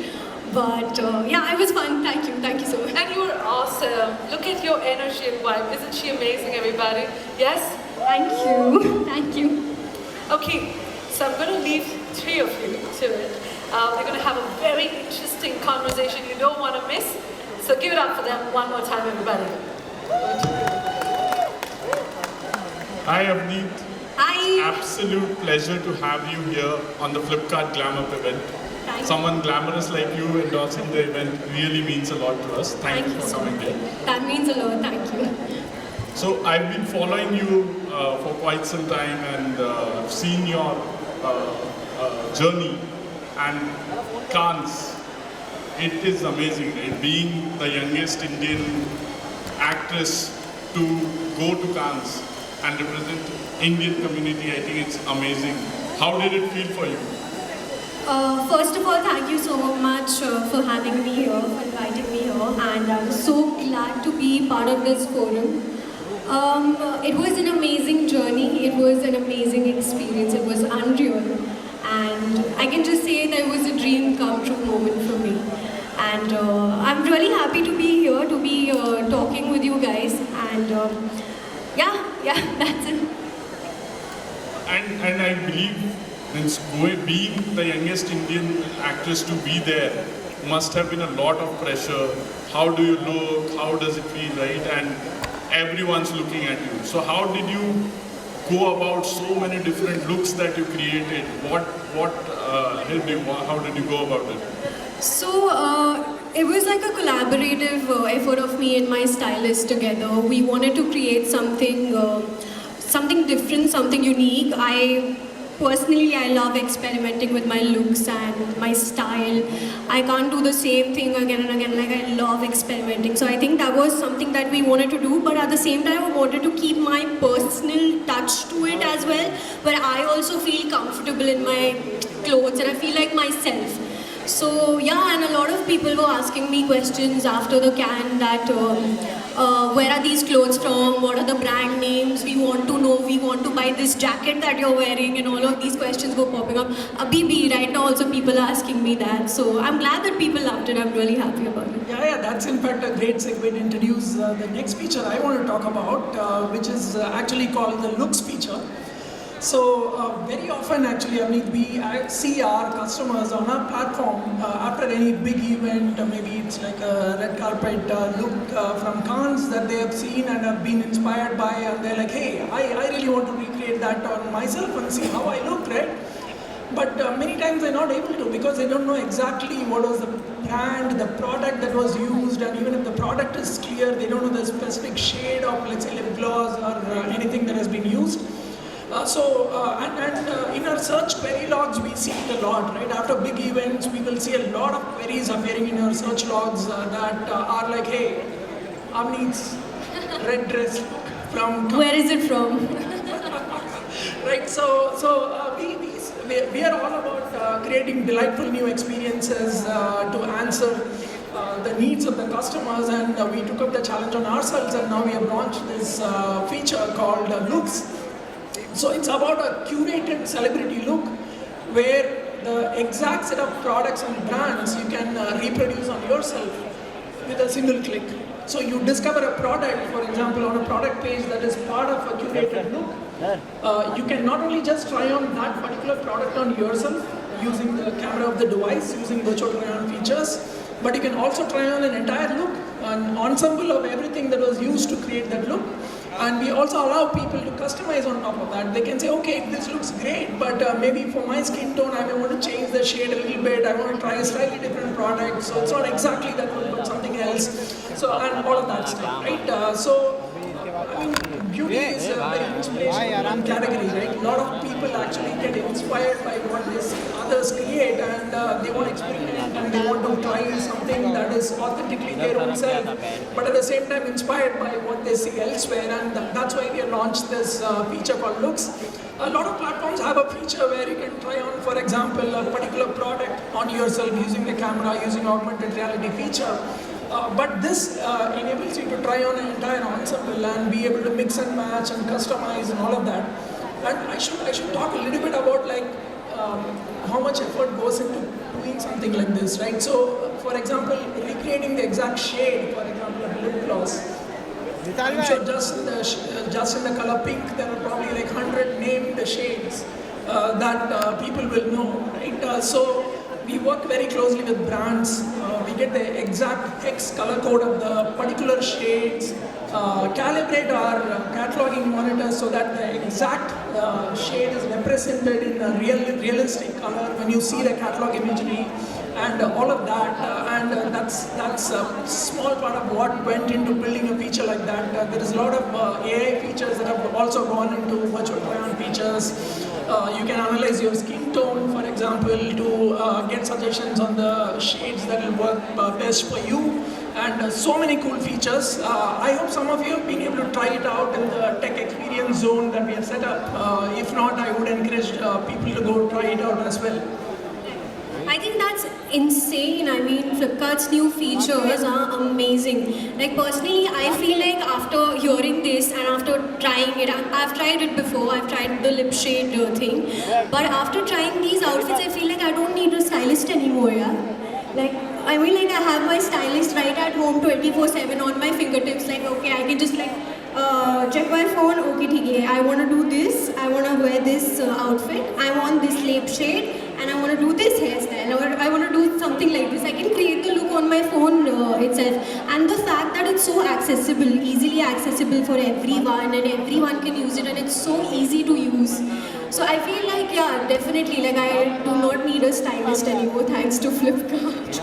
But yeah, it was fun. Thank you so much. And you were awesome. Look at your energy and vibe. Isn't she amazing, everybody? Yes? Thank you. Thank you. Okay, so I'm going to leave three of you to it. They're going to have a very interesting conversation you don't want to miss. So give it up for them one more time, everybody. Hi, Avneet. Hi. Absolute pleasure to have you here on the Flipkart Glam Up event. Someone glamorous like you endorsing the event really means a lot to us. Thank you for coming here. That means a lot. Thank you. So I've been following you for quite some time and seen your journey and Cannes. It is amazing, right? Being the youngest Indian actress to go to Cannes and represent Indian community, I think it's amazing. How did it feel for you? First of all, thank you so much for having me here, for inviting me here, and I'm so glad to be part of this forum. It was an amazing journey, it was an amazing experience, it was unreal, and I can just say that it was a dream come true moment for me. And I'm really happy to be here, to be talking with you guys, and yeah, that's it. And I believe being the youngest Indian actress to be there must have been a lot of pressure. How do you look? How does it feel, right? And everyone's looking at you. So how did you go about so many different looks that you created? What helped you? How did you go about it? So it was like a collaborative effort of me and my stylist together. We wanted to create something different, something unique. Personally, I love experimenting with my looks and my style. I can't do the same thing again and again. Like, I love experimenting. So I think that was something that we wanted to do, but at the same time, I wanted to keep my personal touch to it as well, where I also feel comfortable in my clothes and I feel like myself. So yeah, and a lot of people were asking me questions after the Cannes that where are these clothes from, what are the brand names, we want to know, we want to buy this jacket that you're wearing, and all of these questions go popping up. Abhi bhi, right now also people are asking me that. So I'm glad that people loved it. I'm really happy about it. Yeah, that's in fact a great segue to introduce the next feature I want to talk about, which is actually called the looks feature. So very often actually, I mean, we see our customers on our platform after any big event, maybe it's like a red carpet look from Cannes that they have seen and have been inspired by, and they're like, hey, I really want to recreate that on myself and see how I look, right? But many times they're not able to because they don't know exactly what was the brand, the product that was used, and even if the product is clear, they don't know the specific shade of, let's say, lip gloss or anything that has been used. In our search query logs, we see it a lot, right? After big events, we will see a lot of queries appearing in our search logs that are like, hey, Avneet's red dress from... Where is it from? Right, we are all about creating delightful new experiences to answer the needs of the customers, and we took up the challenge on ourselves, and now we have launched this feature called Looks. So it's about a curated celebrity look where the exact set of products and brands you can reproduce on yourself with a single click. So you discover a product, for example, on a product page that is part of a curated look. You can not only just try on that particular product on yourself using the camera of the device, using virtual try-on features, but you can also try on an entire look, an ensemble of everything that was used to create that look. And we also allow people to customize on top of that. They can say, okay, this looks great, but maybe for my skin tone, I may want to change the shade a little bit. I want to try a slightly different product. So it's not exactly that one, but something else. So, and all of that stuff, right? I mean, beauty is a very inspirational category, right? A lot of people actually get inspired by what they see others create, and they want to experiment, and they want to try something that is authentically their own self, but at the same time inspired by what they see elsewhere, and that's why we have launched this feature called Looks. A lot of platforms have a feature where you can try on, for example, a particular product on yourself using the camera, using augmented reality feature. But this enables you to try on an entire ensemble and be able to mix and match and customize and all of that. And I should talk a little bit about like how much effort goes into doing something like this, right? So, for example, recreating the exact shade, for example, of lip gloss. I'm sure just in the color pink, there are probably like 100 named shades that people will know, right? So we work very closely with brands. We get the exact hex color code of the particular shades, calibrate our cataloging monitors so that the exact shade is represented in a realistic color when you see the catalog imagery, and all of that. That's a small part of what went into building a feature like that. There is a lot of AI features that have also gone into virtual try-on features. You can analyze your skin tone, for example, to get suggestions on the shades that will work best for you, and so many cool features. I hope some of you have been able to try it out in the tech experience zone that we have set up. If not, I would encourage people to go try it out as well. I think that's insane. I mean, Flipkart's new features are amazing. Like personally, I feel like after hearing this and after trying it, I've tried it before, I've tried the lip shade thing. But after trying these outfits, I feel like I don't need a stylist anymore, yeah? Like, I mean, like I have my stylist right at home 24/7 on my fingertips. Like, okay, I can just like check my phone, okay, okay, I want to do this, I want to wear this outfit, I want this lip shade, and I want to do this hairstyle, or I want to do something like this. I can create the look on my phone itself. And the fact that it's so accessible, easily accessible for everyone, and everyone can use it, and it's so easy to use. So I feel like, yeah, definitely, like I do not need a stylist anymore thanks to Flipkart.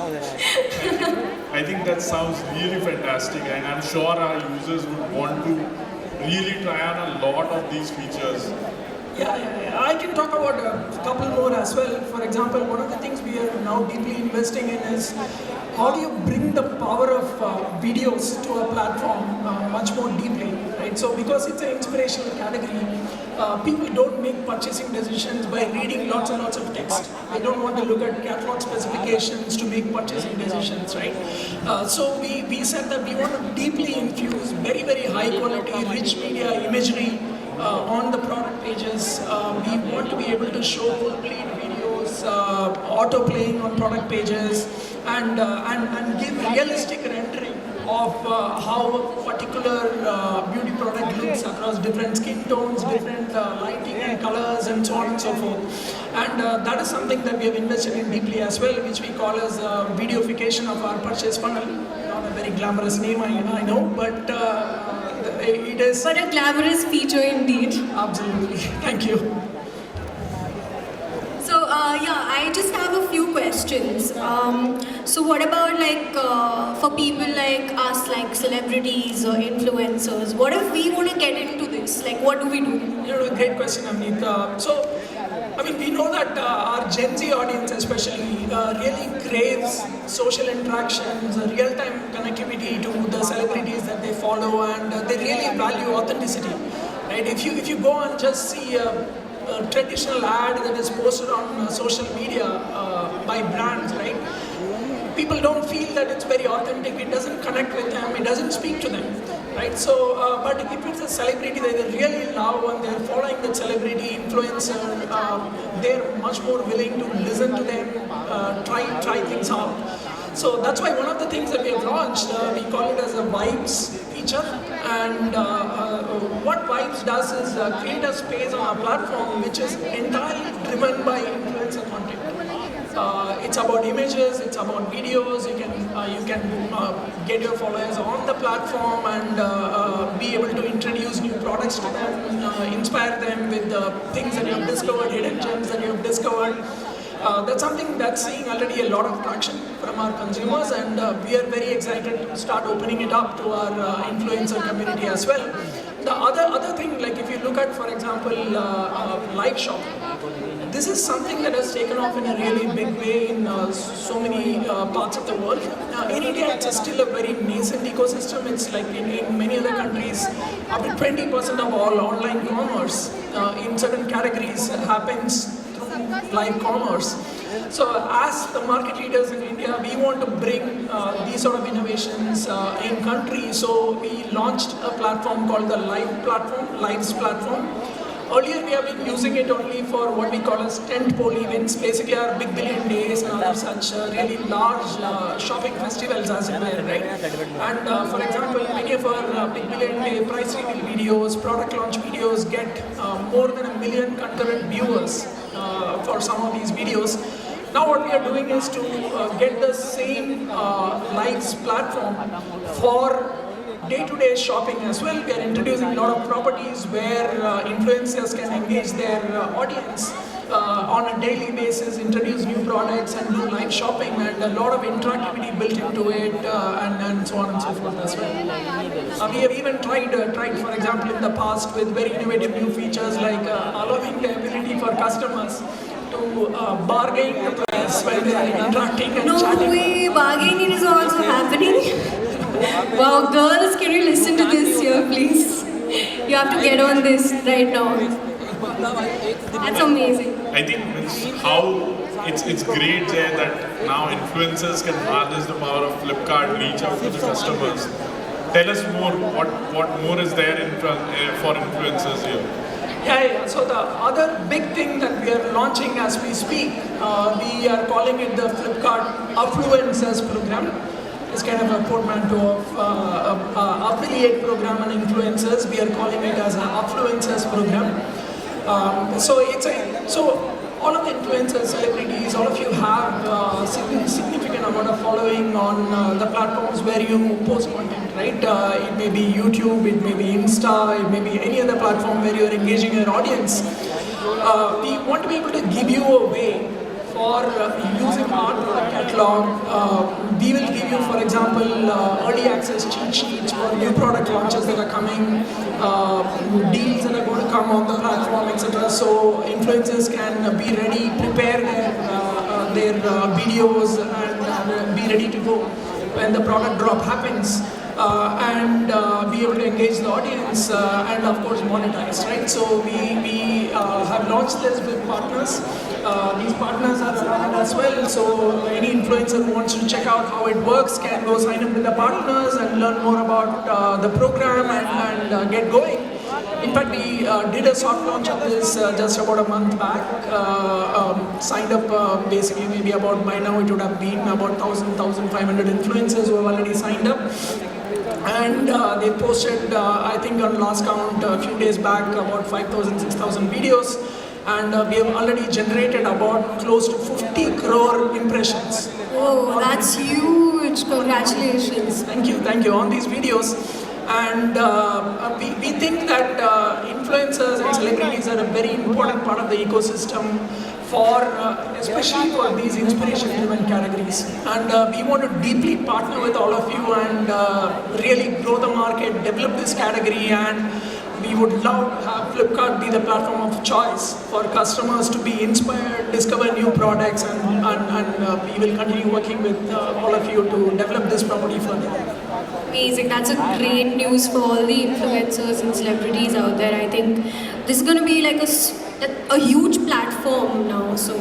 I think that sounds really fantastic, and I'm sure our users would want to really try on a lot of these features. Yeah, I can talk about a couple more as well. For example, one of the things we are now deeply investing in is how do you bring the power of videos to a platform much more deeply, right? So because it's an inspirational category, people don't make purchasing decisions by reading lots and lots of text. They don't want to look at catalog specifications to make purchasing decisions, right? So we said that we want to deeply infuse very, very high quality, rich media imagery on the product pages. We want to be able to show complete videos, auto playing on product pages, and give realistic rendering of how a particular beauty product looks across different skin tones, different lighting and colors, and so on and so forth. And that is something that we have invested in deeply as well, which we call as videoification of our purchase funnel. Not a very glamorous name, I know, but it is. But a glamorous feature indeed. Absolutely. Thank you. So yeah, I just have a few questions. So what about like for people like us, like celebrities or influencers? What if we want to get into this? Like, what do we do? You know, great question, Amneet. I mean, we know that our Gen Z audience especially really craves social interactions, real-time connectivity to the celebrities that they follow, and they really value authenticity, right? If you go and just see a traditional ad that is posted on social media by brands, right? People don't feel that it's very authentic, it doesn't connect with them, it doesn't speak to them, right? So, but if it's a celebrity that they really love and they're following that celebrity influencer, they're much more willing to listen to them, try things out. So that's why one of the things that we have launched, we call it as a Vibes feature, and what Vibes does is create a space on our platform which is entirely driven by influencer content. It's about images, it's about videos. You can get your followers on the platform and be able to introduce new products to them, inspire them with the things that you have discovered, hidden gems that you have discovered. That's something that's seeing already a lot of traction from our consumers, and we are very excited to start opening it up to our influencer community as well. The other thing, like if you look at, for example, live shopping, this is something that has taken off in a really big way in so many parts of the world. In India, it's still a very nascent ecosystem. It's like in many other countries, up to 20% of all online commerce in certain categories happens through live commerce. So as the market leaders in India, we want to bring these sort of innovations in country. So we launched a platform called the Lives platform. Earlier we have been using it only for what we call as tentpole events, basically our Big Billion Days and other such really large shopping festivals as it were, right? And for example, many of our Big Billion Day price reveal videos, product launch videos get more than 1 million concurrent viewers for some of these videos. Now what we are doing is to get the same Lives platform for day-to-day shopping as well. We are introducing a lot of properties where influencers can engage their audience on a daily basis, introduce new products and do live shopping, and a lot of interactivity built into it, and so on and so forth as well. We have even tried, for example, in the past with very innovative new features like allowing the ability for customers to bargain the price when they are interacting and chatting. No way, bargaining is also happening. Wow, girls, can you listen to this here, please? You have to get on this right now. That's amazing. I think it's great there that now influencers can harness the power of Flipkart, reach out to the customers. Tell us more, what more is there for influencers here? Yeah. So the other big thing that we are launching as we speak, we are calling it the Flipkart Affluencers program. It's kind of a portmanteau of affiliate program and influencers. We are calling it as an Affluencers program. So all of the influencers, celebrities, all of you have significant amount of following on the platforms where you post content, right? It may be YouTube, it may be Insta, it may be any other platform where you're engaging your audience. We want to be able to give you a way for using our product catalog. We will give you, for example, early access cheat sheets for new product launches that are coming, deals that are going to come on the platform, etc. So influencers can be ready, prepare their videos and be ready to go when the product drop happens. And be able to engage the audience and of course monetize, right? So we have launched this with partners. These partners are around as well, so any influencer who wants to check out how it works can go sign up with the partners and learn more about the program and get going. In fact, we did a soft launch of this just about a month back. Signed up basically maybe about, by now it would have been about 1,500 influencers who have already signed up. And they posted, I think on last count, a few days back, about 5,000, 6,000 videos. And we have already generated about close to 50 crore impressions. Oh, that's huge. Congratulations. Thank you on these videos. And we think that influencers and celebrities are a very important part of the ecosystem for, especially for these inspiration-driven categories. And we want to deeply partner with all of you and really grow the market, develop this category, and we would love to have Flipkart be the platform of choice for customers to be inspired, discover new products, and we will continue working with all of you to develop this property further. Amazing. That's a great news for all the influencers and celebrities out there. I think this is going to be like a huge platform now. So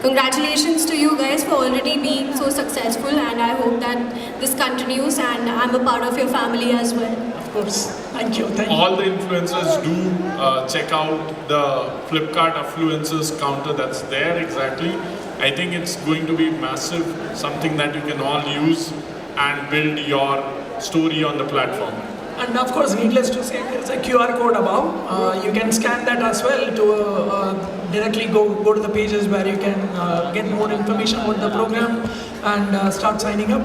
congratulations to you guys for already being so successful, and I hope that this continues, and I'm a part of your family as well. Of course. Thank you. All the influencers do check out the Flipkart Affluencers counter that's there exactly. I think it's going to be massive, something that you can all use and build your story on the platform. And of course, needless to say, there's a QR code above. You can scan that as well to directly go to the pages where you can get more information about the program and start signing up.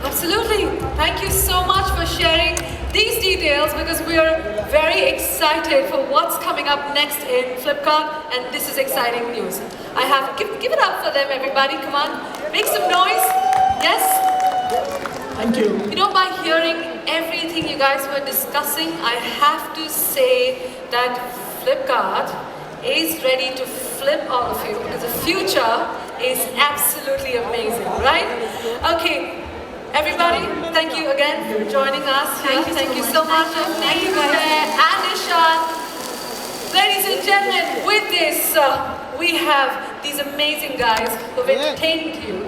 Absolutely. Thank you so much for sharing these details, because we are very excited for what's coming up next in Flipkart, and this is exciting news. I have give it up for them, everybody. Come on, make some noise. Yes. Thank you. You know, by hearing everything you guys were discussing, I have to say that Flipkart is ready to flip all of you, because the future is absolutely amazing, right? Okay, everybody, thank you again for joining us here. Thank you so much. Thank you, and Ishan. Ladies and gentlemen, with this, we have these amazing guys who have entertained you,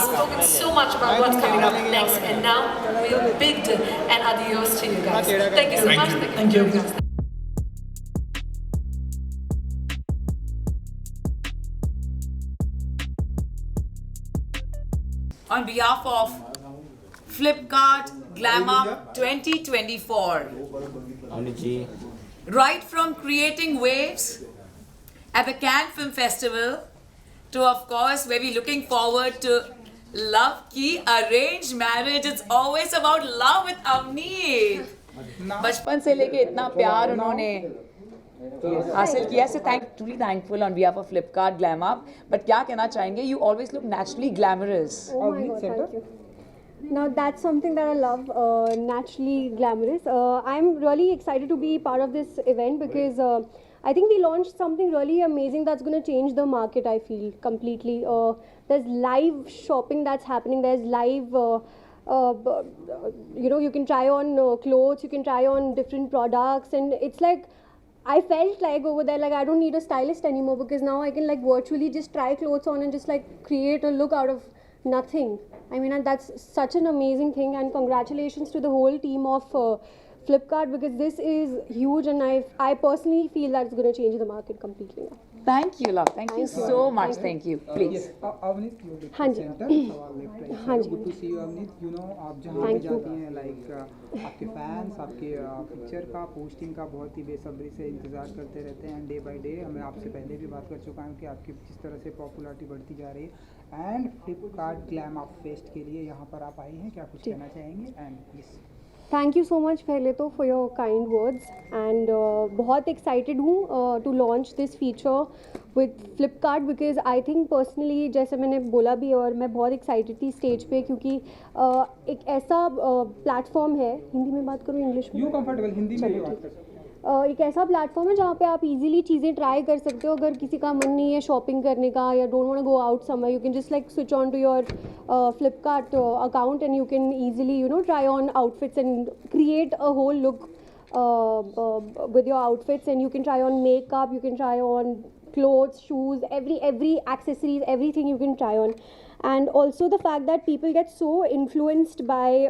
spoken so much about what's coming up next, and now we'll bid an adios to you guys. Thank you so much. Thank you. On behalf of Flipkart Glam Up 2024, right from creating waves at the Cannes Film Festival to, of course, where we're looking forward to Love Ki Arranged Marriage. It's always about love with Avneet. बचपन से लेके इतना प्यार उन्होंने हासिल किया, से truly thankful on behalf of Flipkart Glam Up. But क्या कहना चाहेंगे? You always look naturally glamorous. Oh my God, thank you. Now that's something that I love, naturally glamorous. I'm really excited to be part of this event because I think we launched something really amazing that's going to change the market, I feel, completely. There's live shopping that's happening. There's live, you know, you can try on clothes, you can try on different products. And it's like, I felt like over there, like I don't need a stylist anymore, because now I can like virtually just try clothes on and just like create a look out of nothing. I mean, and that's such an amazing thing, and congratulations to the whole team of Flipkart, because this is huge, and I personally feel that it's going to change the market completely now. Thank you, love. Thank you so much. Thank you. Please. Avneet, you did हाँ जी. center. सवाल left right. हाँ जी. Good to see you, Avneet. You know, आप जहाँ भी जाती हैं, like आपके fans, आपके picture का, posting का बहुत ही बेसब्री से इंतजार करते रहते हैं. And day by day, हमें आपसे पहले भी बात कर चुका हूँ कि आपकी जिस तरह से popularity बढ़ती जा रही है. And Flipkart Glam Up Fest के लिए यहाँ पर आप आई हैं, क्या कुछ कहना चाहेंगे? And please. Thank you so much पहले तो for your kind words, and बहुत excited हूँ to launch this feature with Flipkart, because I think personally, जैसे मैंने बोला भी और मैं बहुत excited थी stage पे, क्योंकि एक ऐसा platform है, हिंदी में बात करूँ इंग्लिश में? You comfortable, हिंदी में बात कर सकते हैं. एक ऐसा प्लेटफॉर्म है जहाँ पे आप इजीली चीज़ें ट्राई कर सकते हो. अगर किसी का मन नहीं है शॉपिंग करने का या don't want to go out somewhere, you can just like switch on to your Flipkart account and you can easily, you know, try on outfits and create a whole look with your outfits, and you can try on makeup, you can try on clothes, shoes, every accessories, everything you can try on. And also the fact that people get so influenced by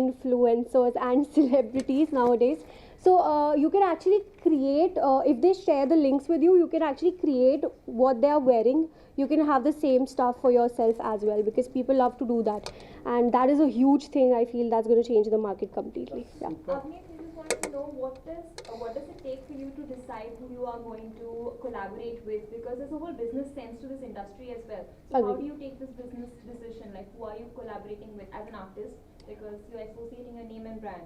influencers and celebrities nowadays. So you can actually create, if they share the links with you, you can actually create what they are wearing. You can have the same stuff for yourself as well, because people love to do that, and that is a huge thing. I feel that's going to change the market completely. Yeah. Avneet, we just want to know what does it take for you to decide who you are going to collaborate with, because there's a whole business sense to this industry as well. So how do you take this business decision? Like, who are you collaborating with as an artist? Because you're associating a name and brand.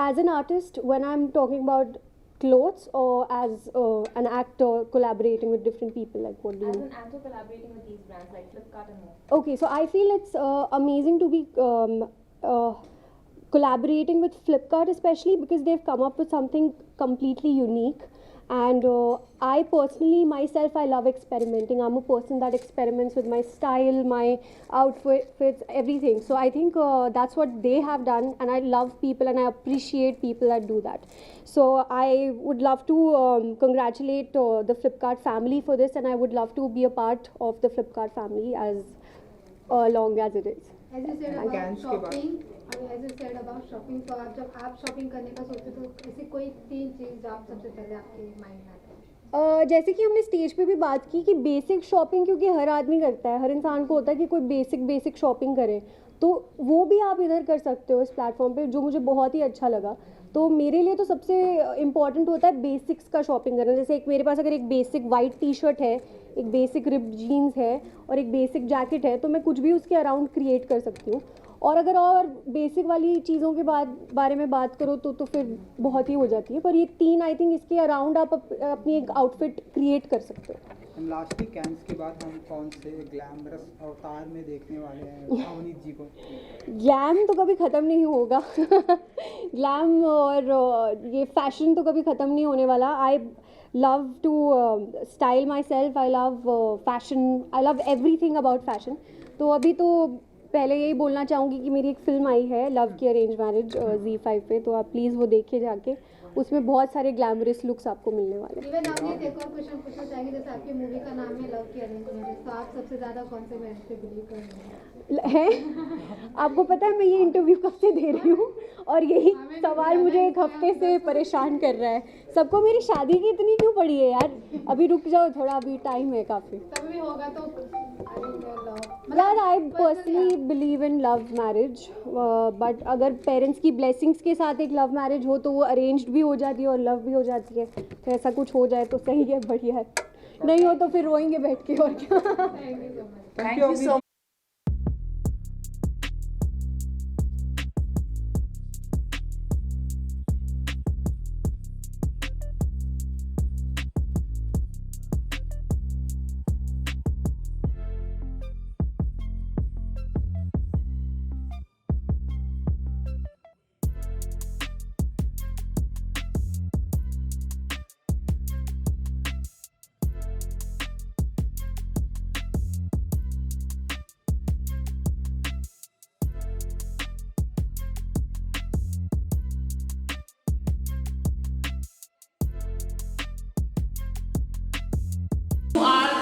As an artist, when I'm talking about clothes, or as an actor collaborating with different people, like what do you? As an actor collaborating with these brands like Flipkart and more. Okay, so I feel it's amazing to be collaborating with Flipkart, especially because they've come up with something completely unique. And I personally, myself, I love experimenting. I'm a person that experiments with my style, my outfits, everything. So I think that's what they have done, and I love people and I appreciate people that do that. So I would love to congratulate the Flipkart family for this, and I would love to be a part of the Flipkart family as long as it is. As you said about shopping, as you said about shopping, तो आप जब आप shopping करने का सोचते तो ऐसी कोई 3 चीज़ जो आप सबसे पहले आपके माइंड में आती है? जैसे कि हमने स्टेज पे भी बात की कि बेसिक शॉपिंग, क्योंकि हर आदमी करता है, हर इंसान को होता है कि कोई बेसिक शॉपिंग करे, तो वो भी आप इधर कर सकते हो इस प्लेटफॉर्म पे, जो मुझे बहुत ही अच्छा लगा. तो मेरे लिए तो सबसे इम्पॉर्टेंट होता है बेसिक्स का शॉपिंग करना. जैसे एक मेरे पास अगर एक बेसिक वाइट टी शर्ट है, एक बेसिक रिप्ड जीन्स है और एक बेसिक जैकेट है, तो मैं कुछ भी उसके अराउंड क्रिएट कर सकती हूँ. और अगर और बेसिक वाली चीज़ों के बारे में बात करो तो फिर बहुत ही हो जाती है. पर ये 3 आई थिंक इसके अराउंड आप अपनी एक आउटफिट क्रिएट कर सकते हो. लास्टली कैंस के बाद हम कौन से ग्लैमरस अवतार में देखने वाले हैं अवनीत जी को? ग्लैम तो कभी ख़त्म नहीं होगा. ग्लैम और ये फैशन तो कभी ख़त्म नहीं होने वाला. आई love to style myself. I love fashion. I love everything about fashion. तो अभी तो पहले यही बोलना चाहूँगी कि मेरी एक फिल्म आई है लव की अरेंज मैरिज Z5 पे, तो आप प्लीज़ वो देखिए जाके. उसमें बहुत सारे ग्लैमरस लुक्स आपको मिलने वाले हैं. इवन आपने एक और क्वेश्चन पूछना चाहेंगे, जैसे आपकी मूवी का नाम है लव की अरेंज मैरिज, तो आप सबसे ज़्यादा कौन से मैरिज पे बिलीव करते हैं? आपको पता है मैं ये इंटरव्यू कब से दे रही हूँ और यही सवाल मुझे एक हफ्ते से परेशान कर रहा है. सबको मेरी शादी की इतनी क्यों पड़ी है यार? अभी रुक जाओ थोड़ा, अभी टाइम है काफ़ी. तभी होगा तो यार I personally believe in love marriage, but अगर पेरेंट्स की ब्लेसिंग्स के साथ एक लव मैरिज हो तो वो अरेंज्ड भी हो जाती है और लव भी हो जाती है. तो ऐसा कुछ हो जाए तो सही है, बढ़िया है. नहीं हो तो फिर रोएंगे बैठ के और क्या. Thank you so much.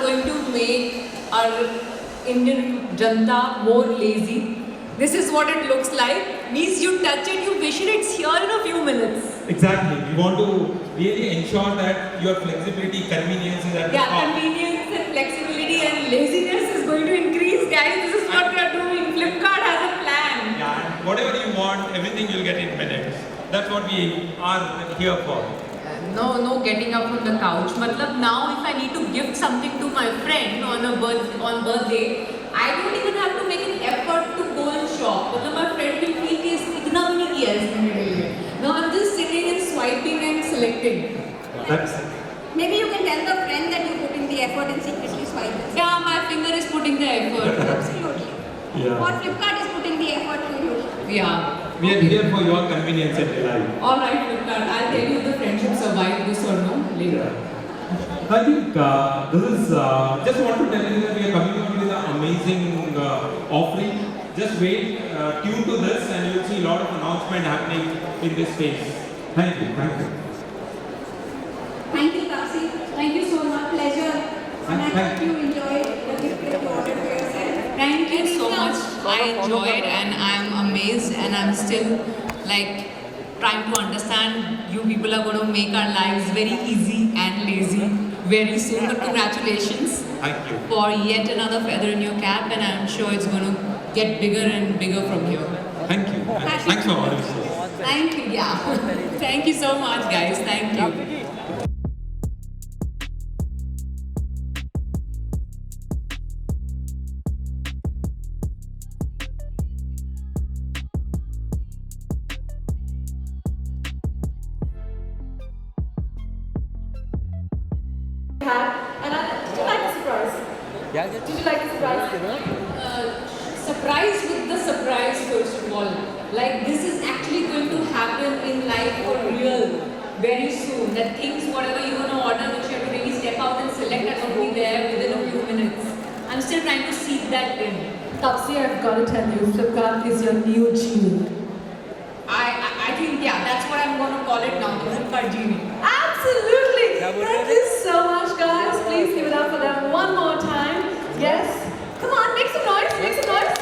Going to make our Indian Janta more lazy. This is what it looks like. Means you touch it, you wish it, it's here in a few minutes. Exactly. We want to really ensure that your flexibility, convenience is at the top. Convenience and flexibility and laziness is going to increase, guys. This is what we are doing. Flipkart has a plan. Yeah, and whatever you want, everything you'll get in minutes. That's what we are here for. No getting up from the couch. Matlab now if I need to gift something to my friend on birthday, I don't even have to make an effort to go and shop. Matlab my friend will feel कि इतना भी नहीं किया इसने मेरे लिए. Now I'm just sitting and swiping and selecting. That's Maybe you can tell the friend that you put in the effort and secretly swipe. Yeah, my finger is putting the effort. Absolutely. Yeah. Or Flipkart is putting the effort to you. Yeah. We are here for your convenience and delight. Alright, Flipkart. I'll tell you if the friendship survived this or no later. I think this is just want to tell you that we are coming out with an amazing offering. Just wait, tune to this, and you will see a lot of announcement happening in this space. Thank you. Thank you. Thank you, Tashi. Thank you so much. Pleasure. And I hope you enjoyed the gift that you ordered for yourself. Thank you so much. I enjoyed and I'm amazed and I'm still like trying to understand. You people are going to make our lives very easy and lazy very soon. But congratulations. Thank you. For yet another feather in your cap, and I'm sure it's going to get bigger and bigger from here. Thank you. Thanks for all this. Thank you, yeah. Thank you so much, guys. Thank you. And did you like the surprise? Did you like the surprise? Surprise with the surprise, first of all. Like, this is actually going to happen in life for real very soon. That things, whatever you're going to order, which you have to really step out and select, are going to be there within a few minutes. I'm still trying to seek that in. Tapsi, I've got to tell you, Flipkart is your new genie. I think, yeah, that's what I'm going to call it now, the Flipkart genie. Absolutely! Thank you so much, guys. Please give it up for them one more time. Yes? Come on, make some noise, make some noise.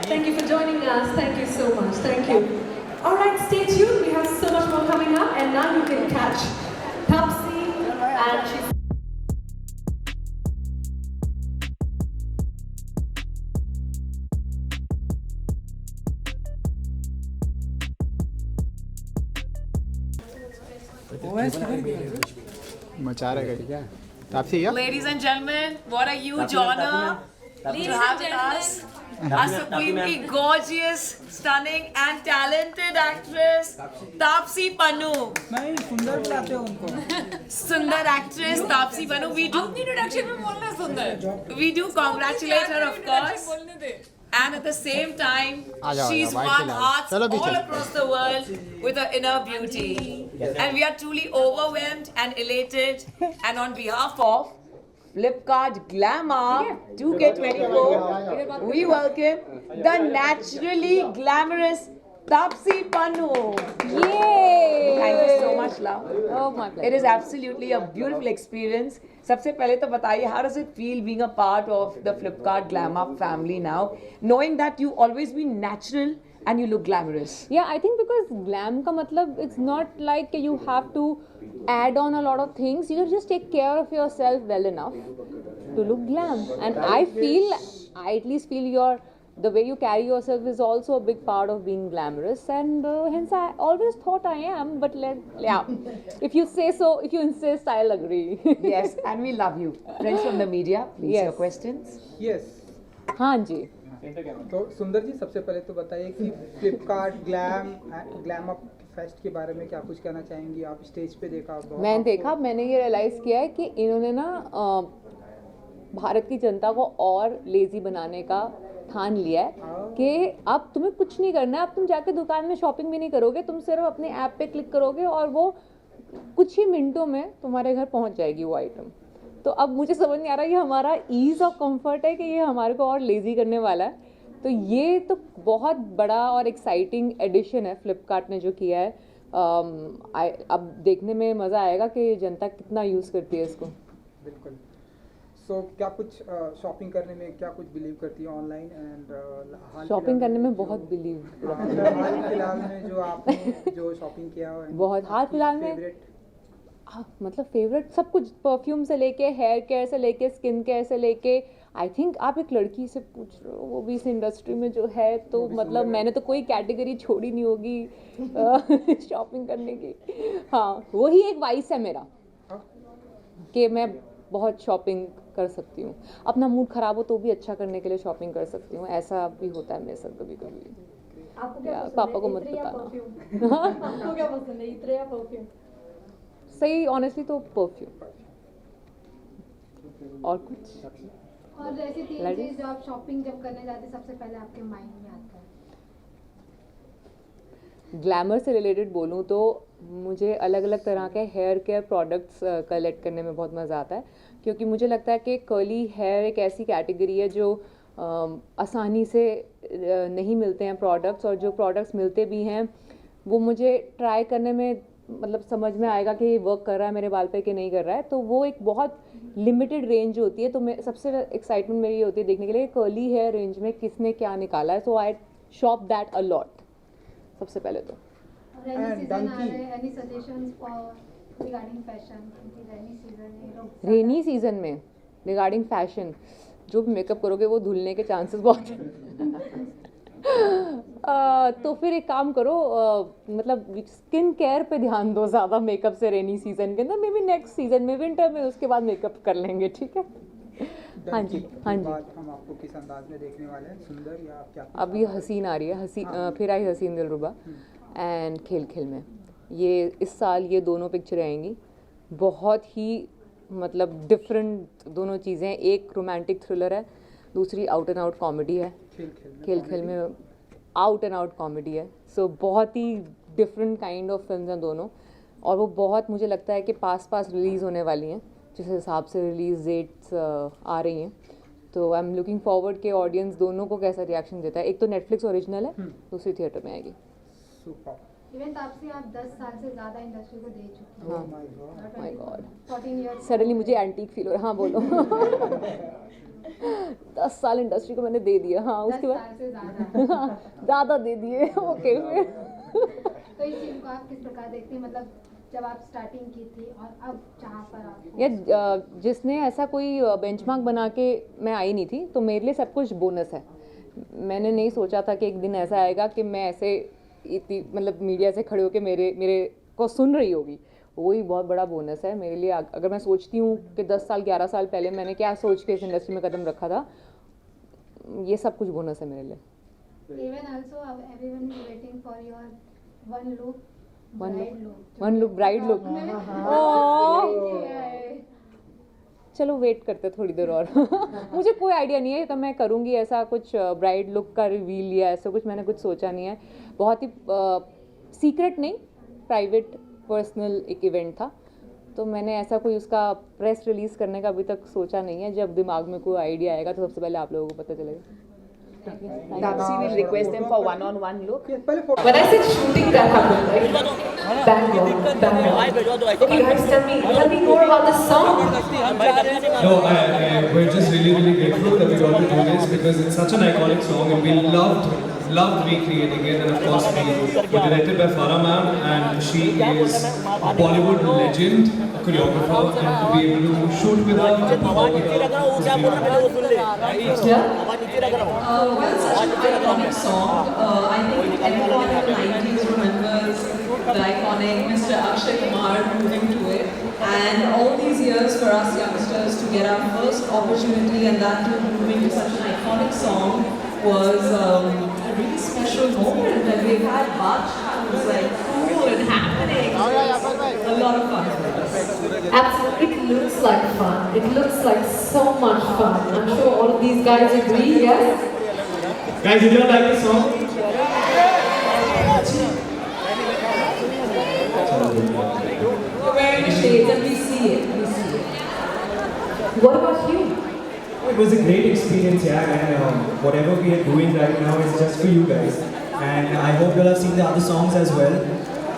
Thank you for joining us. Thank you so much. Thank you. All right, stay tuned. We have so much more coming up, and now you can catch Tapsi, and she's मचा रहे क्या तापसी या Ladies and gentlemen, what a huge honor to have with us a supremely gorgeous, stunning and talented actress, Taapsee Pannu. नहीं सुंदर बुलाते हो उनको Sundar actress Taapsee Pannu. We do introduction में बोलना सुंदर. We do congratulate her, of course. And at the same time, she's won hearts all across the world with her inner beauty. And we are truly overwhelmed and elated. And on behalf of Flipkart Glamour 2K24, we welcome the naturally glamorous Taapsee Pannu. Yay! Thank you so much, love. Oh my pleasure. It is absolutely a beautiful experience. सबसे पहले तो बताइए, how does it feel being a part of the Flipkart Glamour family now, knowing that you always been natural and you look glamorous? Yeah, I think because glam ka matlab, it's not like you have to add on a lot of things. You just take care of yourself well enough to look glam. And I at least feel the way you carry yourself is also a big part of being glamorous, and hence I always thought I am, but if you say so, if you insist, I'll agree. Yes, and we love you. Friends from the media, please, your questions. Yes. हाँ जी. तो सुंदर जी, सबसे पहले तो बताइए कि Flipkart glam up fest के बारे में क्या कुछ कहना चाहेंगी आप? स्टेज पे देखा मैंने ये रियलाइज़ किया है कि इन्होंने ना भारत की जनता को और लेजी बनाने का ठान लिया है कि अब तुम्हें कुछ नहीं करना है, अब तुम जाके दुकान में शॉपिंग भी नहीं करोगे, तुम सिर्फ अपने ऐप पे क्लिक करोगे और वो कुछ ही मिनटों में तुम्हारे घर पहुंच जाएगी वो आइटम. तो अब मुझे समझ नहीं आ रहा ये हमारा ईज़ ऑफ कंफर्ट है कि ये हमारे को और लेज़ी करने वाला है. तो ये तो बहुत बड़ा और एक्साइटिंग एडिशन है फ्लिपकार्ट ने जो किया है. अब देखने में मज़ा आएगा कि जनता कितना यूज़ करती है इसको. बिल्कुल. सो क्या कुछ शॉपिंग करने में क्या कुछ बिलीव करती है ऑनलाइन एंड शॉपिंग करने में बहुत बिलीव. हाल फिलहाल में जो आपने जो शॉपिंग किया है बहुत हाल फिलहाल में मतलब फेवरेट सब कुछ, परफ्यूम से लेके हेयर केयर से लेके स्किन केयर से लेके, आई थिंक आप एक लड़की से पूछ रहे हो वो भी इस इंडस्ट्री में जो है, तो मतलब मैंने तो कोई कैटेगरी छोड़ी नहीं होगी शॉपिंग करने की. हाँ, वही एक वाइस है मेरा कि मैं बहुत शॉपिंग कर सकती हूँ. अपना मूड ख़राब हो तो भी अच्छा करने के लिए शॉपिंग कर सकती हूँ. ऐसा भी होता है मेरे साथ कभी कभी. पापा को मत बताना. आपको क्या पसंद है, इत्र या परफ्यूम? सही ऑनेस्टली तो परफ्यूम. और कुछ और ऐसी तीन चीज़ जो आप शॉपिंग जब करने जाते सबसे पहले आपके माइंड में आता है? ग्लैमर से रिलेटेड बोलूँ तो मुझे अलग अलग तरह के हेयर केयर प्रोडक्ट्स कलेक्ट करने में बहुत मज़ा आता है, क्योंकि मुझे लगता है कि कर्ली हेयर एक ऐसी कैटेगरी है जो आसानी से नहीं मिलते हैं प्रोडक्ट्स, और जो प्रोडक्ट्स मिलते भी हैं वो मुझे ट्राई करने में मतलब समझ में आएगा कि ये वर्क कर रहा है मेरे बाल पे कि नहीं कर रहा है. तो वो एक बहुत लिमिटेड रेंज होती है. तो मैं सबसे एक्साइटमेंट मेरी होती है देखने के लिए कर्ली हेयर रेंज में किसने क्या निकाला है. सो आई शॉप दैट अ लॉट. सबसे पहले तो। Any suggestions for regarding fashion? Rainy season. Rainy season में रिगार्डिंग फैशन जो भी मेकअप करोगे वो धुलने के चांसेस बहुत हैं। तो फिर एक काम करो, मतलब स्किन केयर पे ध्यान दो ज़्यादा मेकअप से रेनी सीजन के अंदर। मे बी नेक्स्ट सीजन में विंटर में उसके बाद मेकअप कर लेंगे, ठीक है? हाँ जी, हाँ जी। हम आपको किस अंदाज में देखने वाले हैं, सुंदर या क्या? अब ये हसीन आ रही है, फिर आई हसीन दिलरुबा एंड खेल खेल में। ये इस साल ये दोनों पिक्चरें आएंगी, बहुत ही मतलब डिफरेंट दोनों चीज़ें। एक रोमांटिक थ्रिलर है, दूसरी आउट एंड आउट कॉमेडी है। खेल खेल में आउट एंड आउट कॉमेडी है। सो बहुत ही डिफरेंट काइंड ऑफ फिल्म हैं दोनों, और वो बहुत मुझे लगता है कि पास रिलीज़ होने वाली हैं, जिस हिसाब से रिलीज़ डेट्स आ रही हैं। तो आई एम लुकिंग फॉरवर्ड के ऑडियंस दोनों को कैसा रिएक्शन देता है। एक तो नेटफ्लिक्स ओरिजिनल है, दूसरी थिएटर में आएगी। इवन तापसी आप 10 साल से ज़्यादा इंडस्ट्री को दे चुकी हैं। हाँ, माय गॉड, 14 years। सडनली मुझे एंटीक फील हो रहा है। हाँ बोलो। 10 साल इंडस्ट्री को मैंने दे दिया। हाँ, उसके बाद ज़्यादा दे दिए। ओके, फिर तो इस फिल्म को आप किस प्रकार देखते हैं, मतलब जब आप स्टार्टिंग की थी और अब जहाँ पर आप? या जिसने ऐसा कोई बेंचमार्क बना के मैं आई नहीं थी, तो मेरे लिए सब कुछ बोनस है। मैंने नहीं सोचा था कि एक दिन ऐसा आएगा कि मैं ऐसे इतनी मतलब मीडिया से खड़े होकर मेरे को सुन रही होगी। वही बहुत बड़ा बोनस है मेरे लिए। अगर मैं सोचती हूँ कि 10 साल 11 साल पहले मैंने क्या सोच के इस इंडस्ट्री में कदम रखा था, ये सब कुछ बोनस है मेरे लिए। Even also everyone is waiting for your one look bride look. चलो वेट करते थोड़ी देर और। मुझे कोई आइडिया नहीं है, तो मैं करूँगी ऐसा कुछ ब्राइड लुक का रिवील या ऐसा कुछ मैंने कुछ सोचा नहीं है। बहुत ही सीक्रेट नहीं, प्राइवेट पर्सनल एक इवेंट था, तो मैंने ऐसा कोई उसका प्रेस रिलीज़ करने का अभी तक सोचा नहीं है। जब दिमाग में कोई आइडिया आएगा तो सबसे पहले आप लोगों को पता चलेगा। Taapsee will request them for one-on-one look. When I said shooting, that happened, right? Bangalore. Okay, guys, tell me more about the song. No, we're just really grateful that we got to do this because it's such an iconic song and we loved recreating it. And of course, we were directed by Farah ma'am, and she is a Bollywood legend, a choreographer, and to be able to shoot with her and perform with her. Well, such an iconic song. I think everyone in the 90s remembers the iconic Mr. Akshay Kumar moving to it. And all these years for us youngsters to get our first opportunity and that too moving to such an iconic song was a really special moment. And we've had Bacha, it was like cool and happening. A lot of fun for us. Absolutely, it looks like fun. It looks like so much fun. I'm sure all of these guys agree, yes? Guys, did you like the song? You're wearing the shades and we see it. What about you? It was a great experience, yeah, and whatever we are doing right now is just for you guys. And I hope you'll have seen the other songs as well.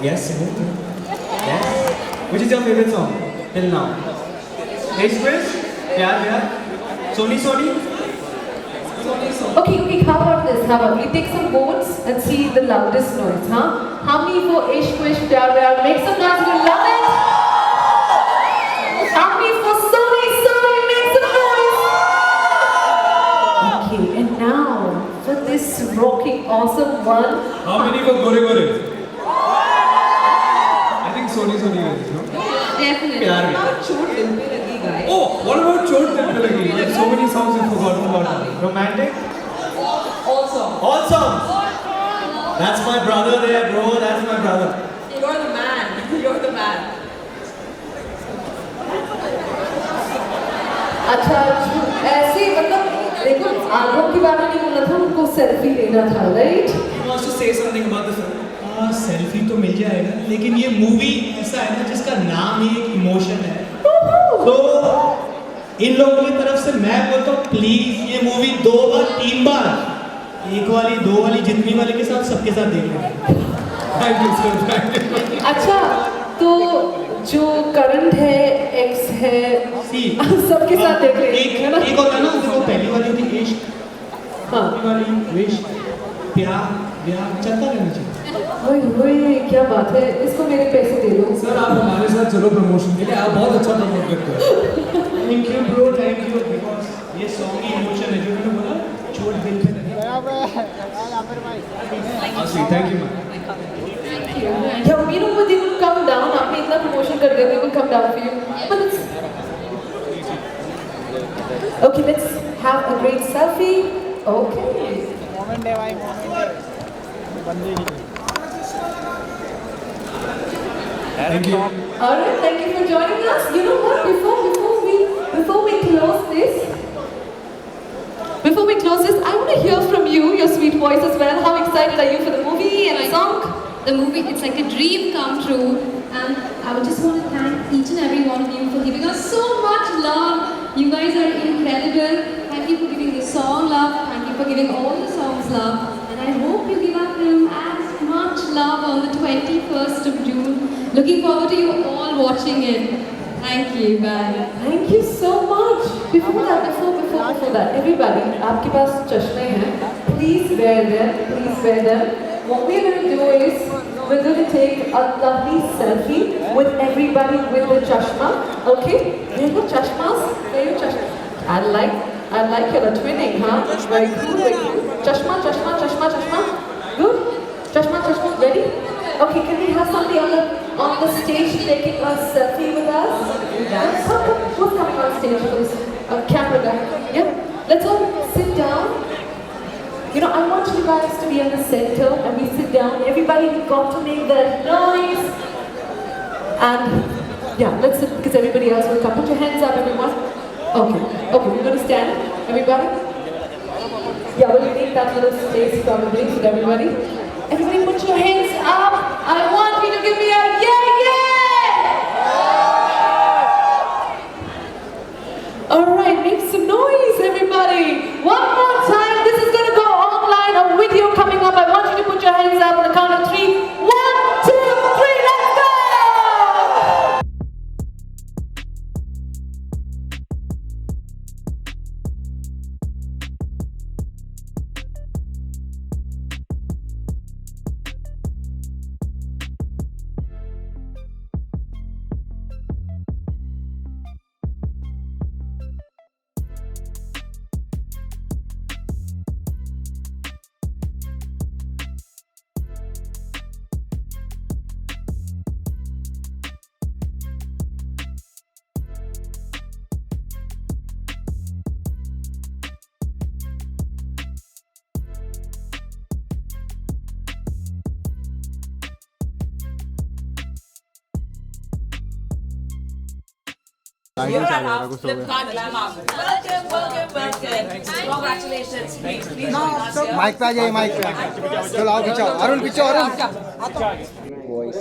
Yes, yes. Which is your favorite song till now? Next quiz? Yeah. Sony? Okay, how about this? How about we take some votes and see the loudest noise, huh? How many for Ish Quish Pyar Pyar? Make some noise, we love it! How many for Sony? Make some noise! Okay, and now for this rocking awesome one. How many for Gore Gore? I think Sony is, no? Definitely. Pyar What about Chot Dil Pe Lagi, guys? Oh, what about Chot Dil Pe Lagi? We have so many songs we've forgotten about. Romantic? All songs. That's my brother there, bro. That's my brother. You're the man. You're the man. अच्छा ऐसे मतलब देखो आगों के बारे में बोला था उनको सेल्फी लेना था, right? He wants to say something about the film. Selfie तो मिल जाएगा, लेकिन ये मूवी ऐसा है ना जिसका नाम ही एक इमोशन है। तो इन लोगों की तरफ से मैं बोलता हूँ प्लीज ये मूवी 2 बार 3 बार, 1 वाली 2 वाली जितनी वाले के साथ सबके साथ देखना। अच्छा तो जो करंट है एक्स है सबके साथ देख ले। एक होता है ना, देखो पहली वाली होती इश्क, दूसरी वाली विश, प्यार चलता रहना चाहिए। ओए क्या बात है, इसको मेरे पैसे दे दो। सर आप हमारे साथ चलो प्रमोशन के लिए, आप बहुत अच्छा प्रमोट करते हो। Thank you bro, thank you, because ये सॉन्ग की इमोशन है जो मैंने बोला चोट दिल पे लगी। Thank you ma'am. Yeah, you know what, they will come down. आपने इतना promotion कर दिया, they will come down for you. But it's... Okay, let's have a great selfie. Okay. Thank you. All right, thank you for joining us. You know what? Before we close this, I want to hear from you, your sweet voice as well. How excited are you for the movie and the song? The movie, it's like a dream come true, and I would just want to thank each and every one of you for giving us so much love. You guys are incredible. Thank you for giving the song love. Thank you for giving all the songs love. And I hope you give our film as much love on the 21st of June. Looking forward to you all watching it. Thank you, bye. Thank you so much. Before that, everybody, आपके पास चश्मे हैं. Please wear them. Please wear them. What we're going to do is we're going to take a lovely selfie with everybody with the chashma. Okay? There you go, chashmas. There you go, chashma. I like your twinning, huh? Very cool, very cool. Chashma, chashma, chashma, chashma. Good. Chashma, chashma. Ready? Okay, can we have somebody on the stage taking a selfie with us? Yes. Who's coming on stage for this? Camera guy. Yeah. Let's all sit down. You know, I want you guys to be in the center and we sit down. Everybody got to make that noise. And yeah, let's sit because everybody else will come. Put your hands up, everyone. Okay, we're going to stand. Everybody? Yeah, we'll need that little space probably with everybody. Everybody put your hands up. I want you to give me a yeah, yeah! Alright, make some noise, everybody. One more time. This is going to go online. A video coming up. I want you to put your hands up on the count of 3. 1, 2, 3, let's go! You're at our Flipkart Glamour. Welcome. Congratulations. Please mic पे आ जाइए mic पे चलो आओ पीछे अरुण पीछे Arun What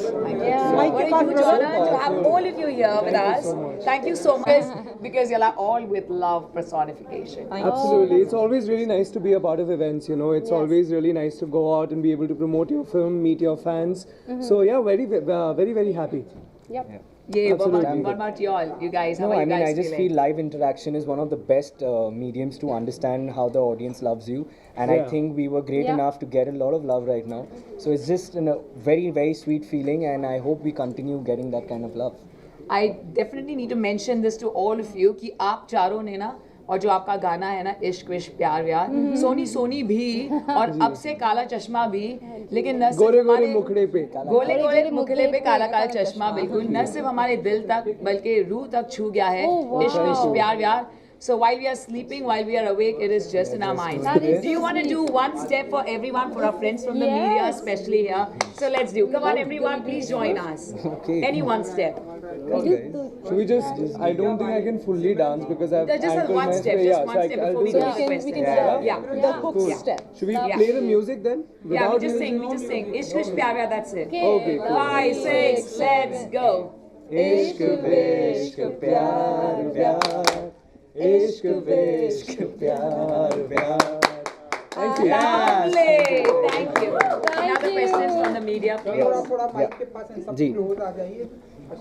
a huge honor to have all of you here with us. Thank you so much because you're all with love personification. Absolutely. It's always really nice to be a part of events, you know. It's always really nice to go out and be able to promote your film, meet your fans. So yeah, very happy. Yep. Yeah, what about y'all? You guys, how are you guys I just feeling? feel live interaction is one of the best mediums to understand how the audience loves you. And I think we were great enough to get a lot of love right now. So it's just a very, very sweet feeling, and I hope we continue getting that kind of love. I definitely need to mention this to all of you कि आप चारों ने ना और जो आपका गाना है ना इश्क विश्क प्यार व्यार सोनी भी और अब से काला चश्मा भी लेकिन न गोरे गोरे मुखड़े पे गोले मुखड़े पे काला काला चश्मा बिल्कुल न सिर्फ हमारे दिल तक बल्कि रूह तक छू गया है इश्क विश्क प्यार व्यार. So while we are sleeping, while we are awake, it is just in our minds. Do you want to do one step for everyone, for our friends from the media, especially here? So let's do. Come on, everyone, please join us. Okay. Any one step. Should we just? I don't think I can fully dance because I've just one step. Just one step before we go to the question. Yeah. The hook step. Should we play the music then? Yeah, we just sing. We just sing. Ishq Vishk Pyar Pyar. That's it. Okay. 5, 6, let's go. Ishq Vishk Pyar Pyar. Ishq Vishk Pyar Pyar. Thank you. Lovely. Thank you. Thank you. questions from the media, please. थोड़ा mic के पास सब जी। Close आ जाइए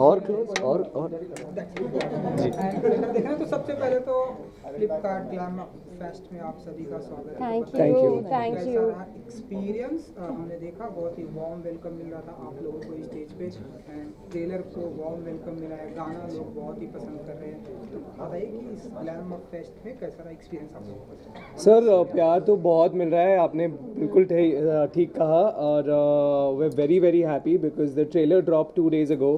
और close और देखना। तो सबसे पहले तो फ्लिपकार्ट ग्लैम फेस्ट में आप सभी का स्वागत है। Thank Thank you. Thank you. Experience हमने देखा बहुत ही वार्म वेलकम मिल रहा था आप लोगों को स्टेज पे, एंड ट्रेलर को वार्म वेलकम मिला है, गाना लोग बहुत ही पसंद कर रहे हैं। तो बताइए कि इस ग्लैम फेस्ट में कैसा रहा एक्सपीरियंस आप लोगों का? सर प्यार तो बहुत मिल रहा है, आपने बिल्कुल ठीक कहा, और we are very very happy because the trailer drop 2 days ago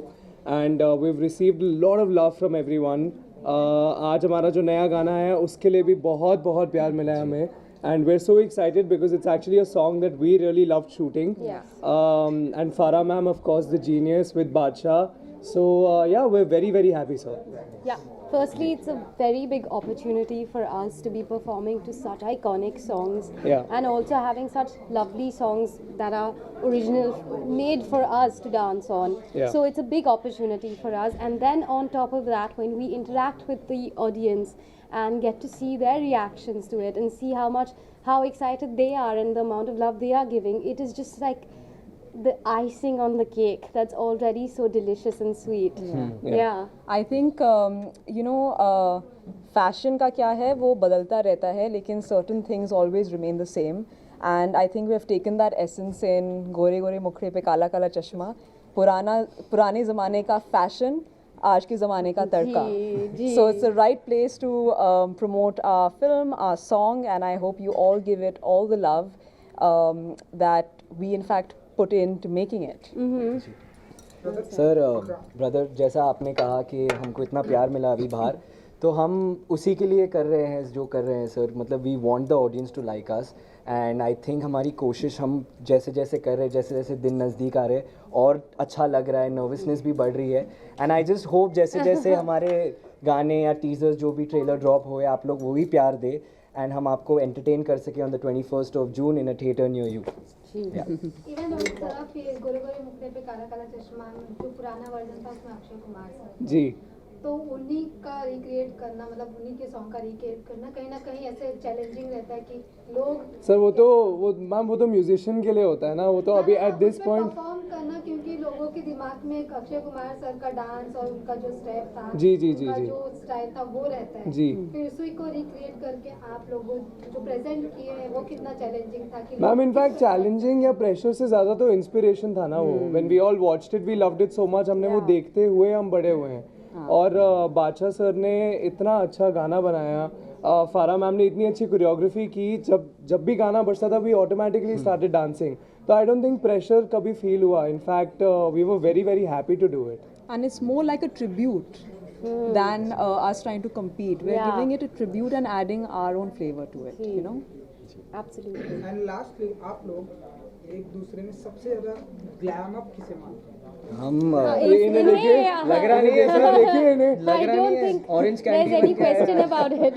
and we have received lot of love from everyone. आज हमारा जो नया गाना है उसके लिए भी बहुत बहुत प्यार मिला है हमें, and we're so excited because it's actually a song that we really loved shooting. And Farah ma'am, of course, the genius with Badshah. So yeah, we're very very happy, sir. Yeah. Firstly, it's a very big opportunity for us to be performing to such iconic songs, and also having such lovely songs that are original, made for us to dance on. So it's a big opportunity for us. And then on top of that, when we interact with the audience and get to see their reactions to it and see how excited they are and the amount of love they are giving, it is just like the icing on the cake that's already so delicious and sweet. I think fashion का क्या है वो बदलता रहता है, लेकिन certain things always remain the same, and I think we have taken that essence in गोरे गोरे मुखड़े पे काला काला चश्मा, पुराने ज़माने का fashion, आज के ज़माने का तड़का. So it's the right place to promote our film, our song, and I hope you all give it all the love that we in fact put into making it. Sir brother, जैसा आपने कहा कि हमको इतना प्यार मिला अभी बाहर, तो हम उसी के लिए कर रहे हैं जो कर रहे हैं सर. मतलब we want the audience to like us, and I think हमारी कोशिश हम जैसे जैसे कर रहे हैं, जैसे जैसे दिन नज़दीक आ रहे हैं और अच्छा लग रहा है, नर्वसनेस भी बढ़ रही है. एंड आई जस्ट होप जैसे जैसे हमारे गाने या टीजर्स जो भी ट्रेलर ड्रॉप हुए आप लोग वो भी प्यार दे, एंड हम आपको एंटरटेन कर सकें on the 21st of June in a theater near you. Even तरफ गोरे गोरे मुखड़े पे काला काला चश्मा जो पुराना वर्जन था उसमें अक्षय कुमार सर जी, तो उन्हीं का रिक्रिएट करना, मतलब उन्हीं के सॉन्ग का रिक्रिएट करना कहीं ना कहीं ऐसे चैलेंजिंग रहता है कि लोग सर वो तो म्यूजिशियन के लिए होता है ना, वो तो अभी एट दिस पॉइंट परफॉर्म करना, क्योंकि लोगों के दिमाग में एक अक्षय कुमार सर का डांस और उनका जो स्टेप था, जी जो स्टाइल था वो रहता है जी. फिर उसी को रिक्रिएट करके आप लोगों जो प्रेजेंट किए हैं वो कितना चैलेंजिंग था कि मैम. इनफैक्ट चैलेंजिंग या प्रेशर से ज़्यादा तो इंस्पिरेशन था ना वो. When we all watched it we loved it so much. हमने वो देखते हुए हम बड़े हुए हैं. और बादशाह सर ने इतना अच्छा गाना बनाया, फारा मैम ने इतनी अच्छी कोरियोग्राफी की, जब भी गाना बजता था वी ऑटोमेटिकली स्टार्टेड डांसिंग. तो आई डोंट थिंक प्रेशर कभी फील हुआ. In fact we were very very happy to do it. And it's more like a tribute than us trying to compete. We're giving it a tribute and adding our own flavor to it, you know. Absolutely. And lastly आप लोग एक दूसरे में सबसे ज्यादा glam up किसे मानते हैं? हम इन्हें देखिए, लग रहा नहीं है सर, देखिए इन्हें, लग रहा नहीं है orange candy There's any question about it.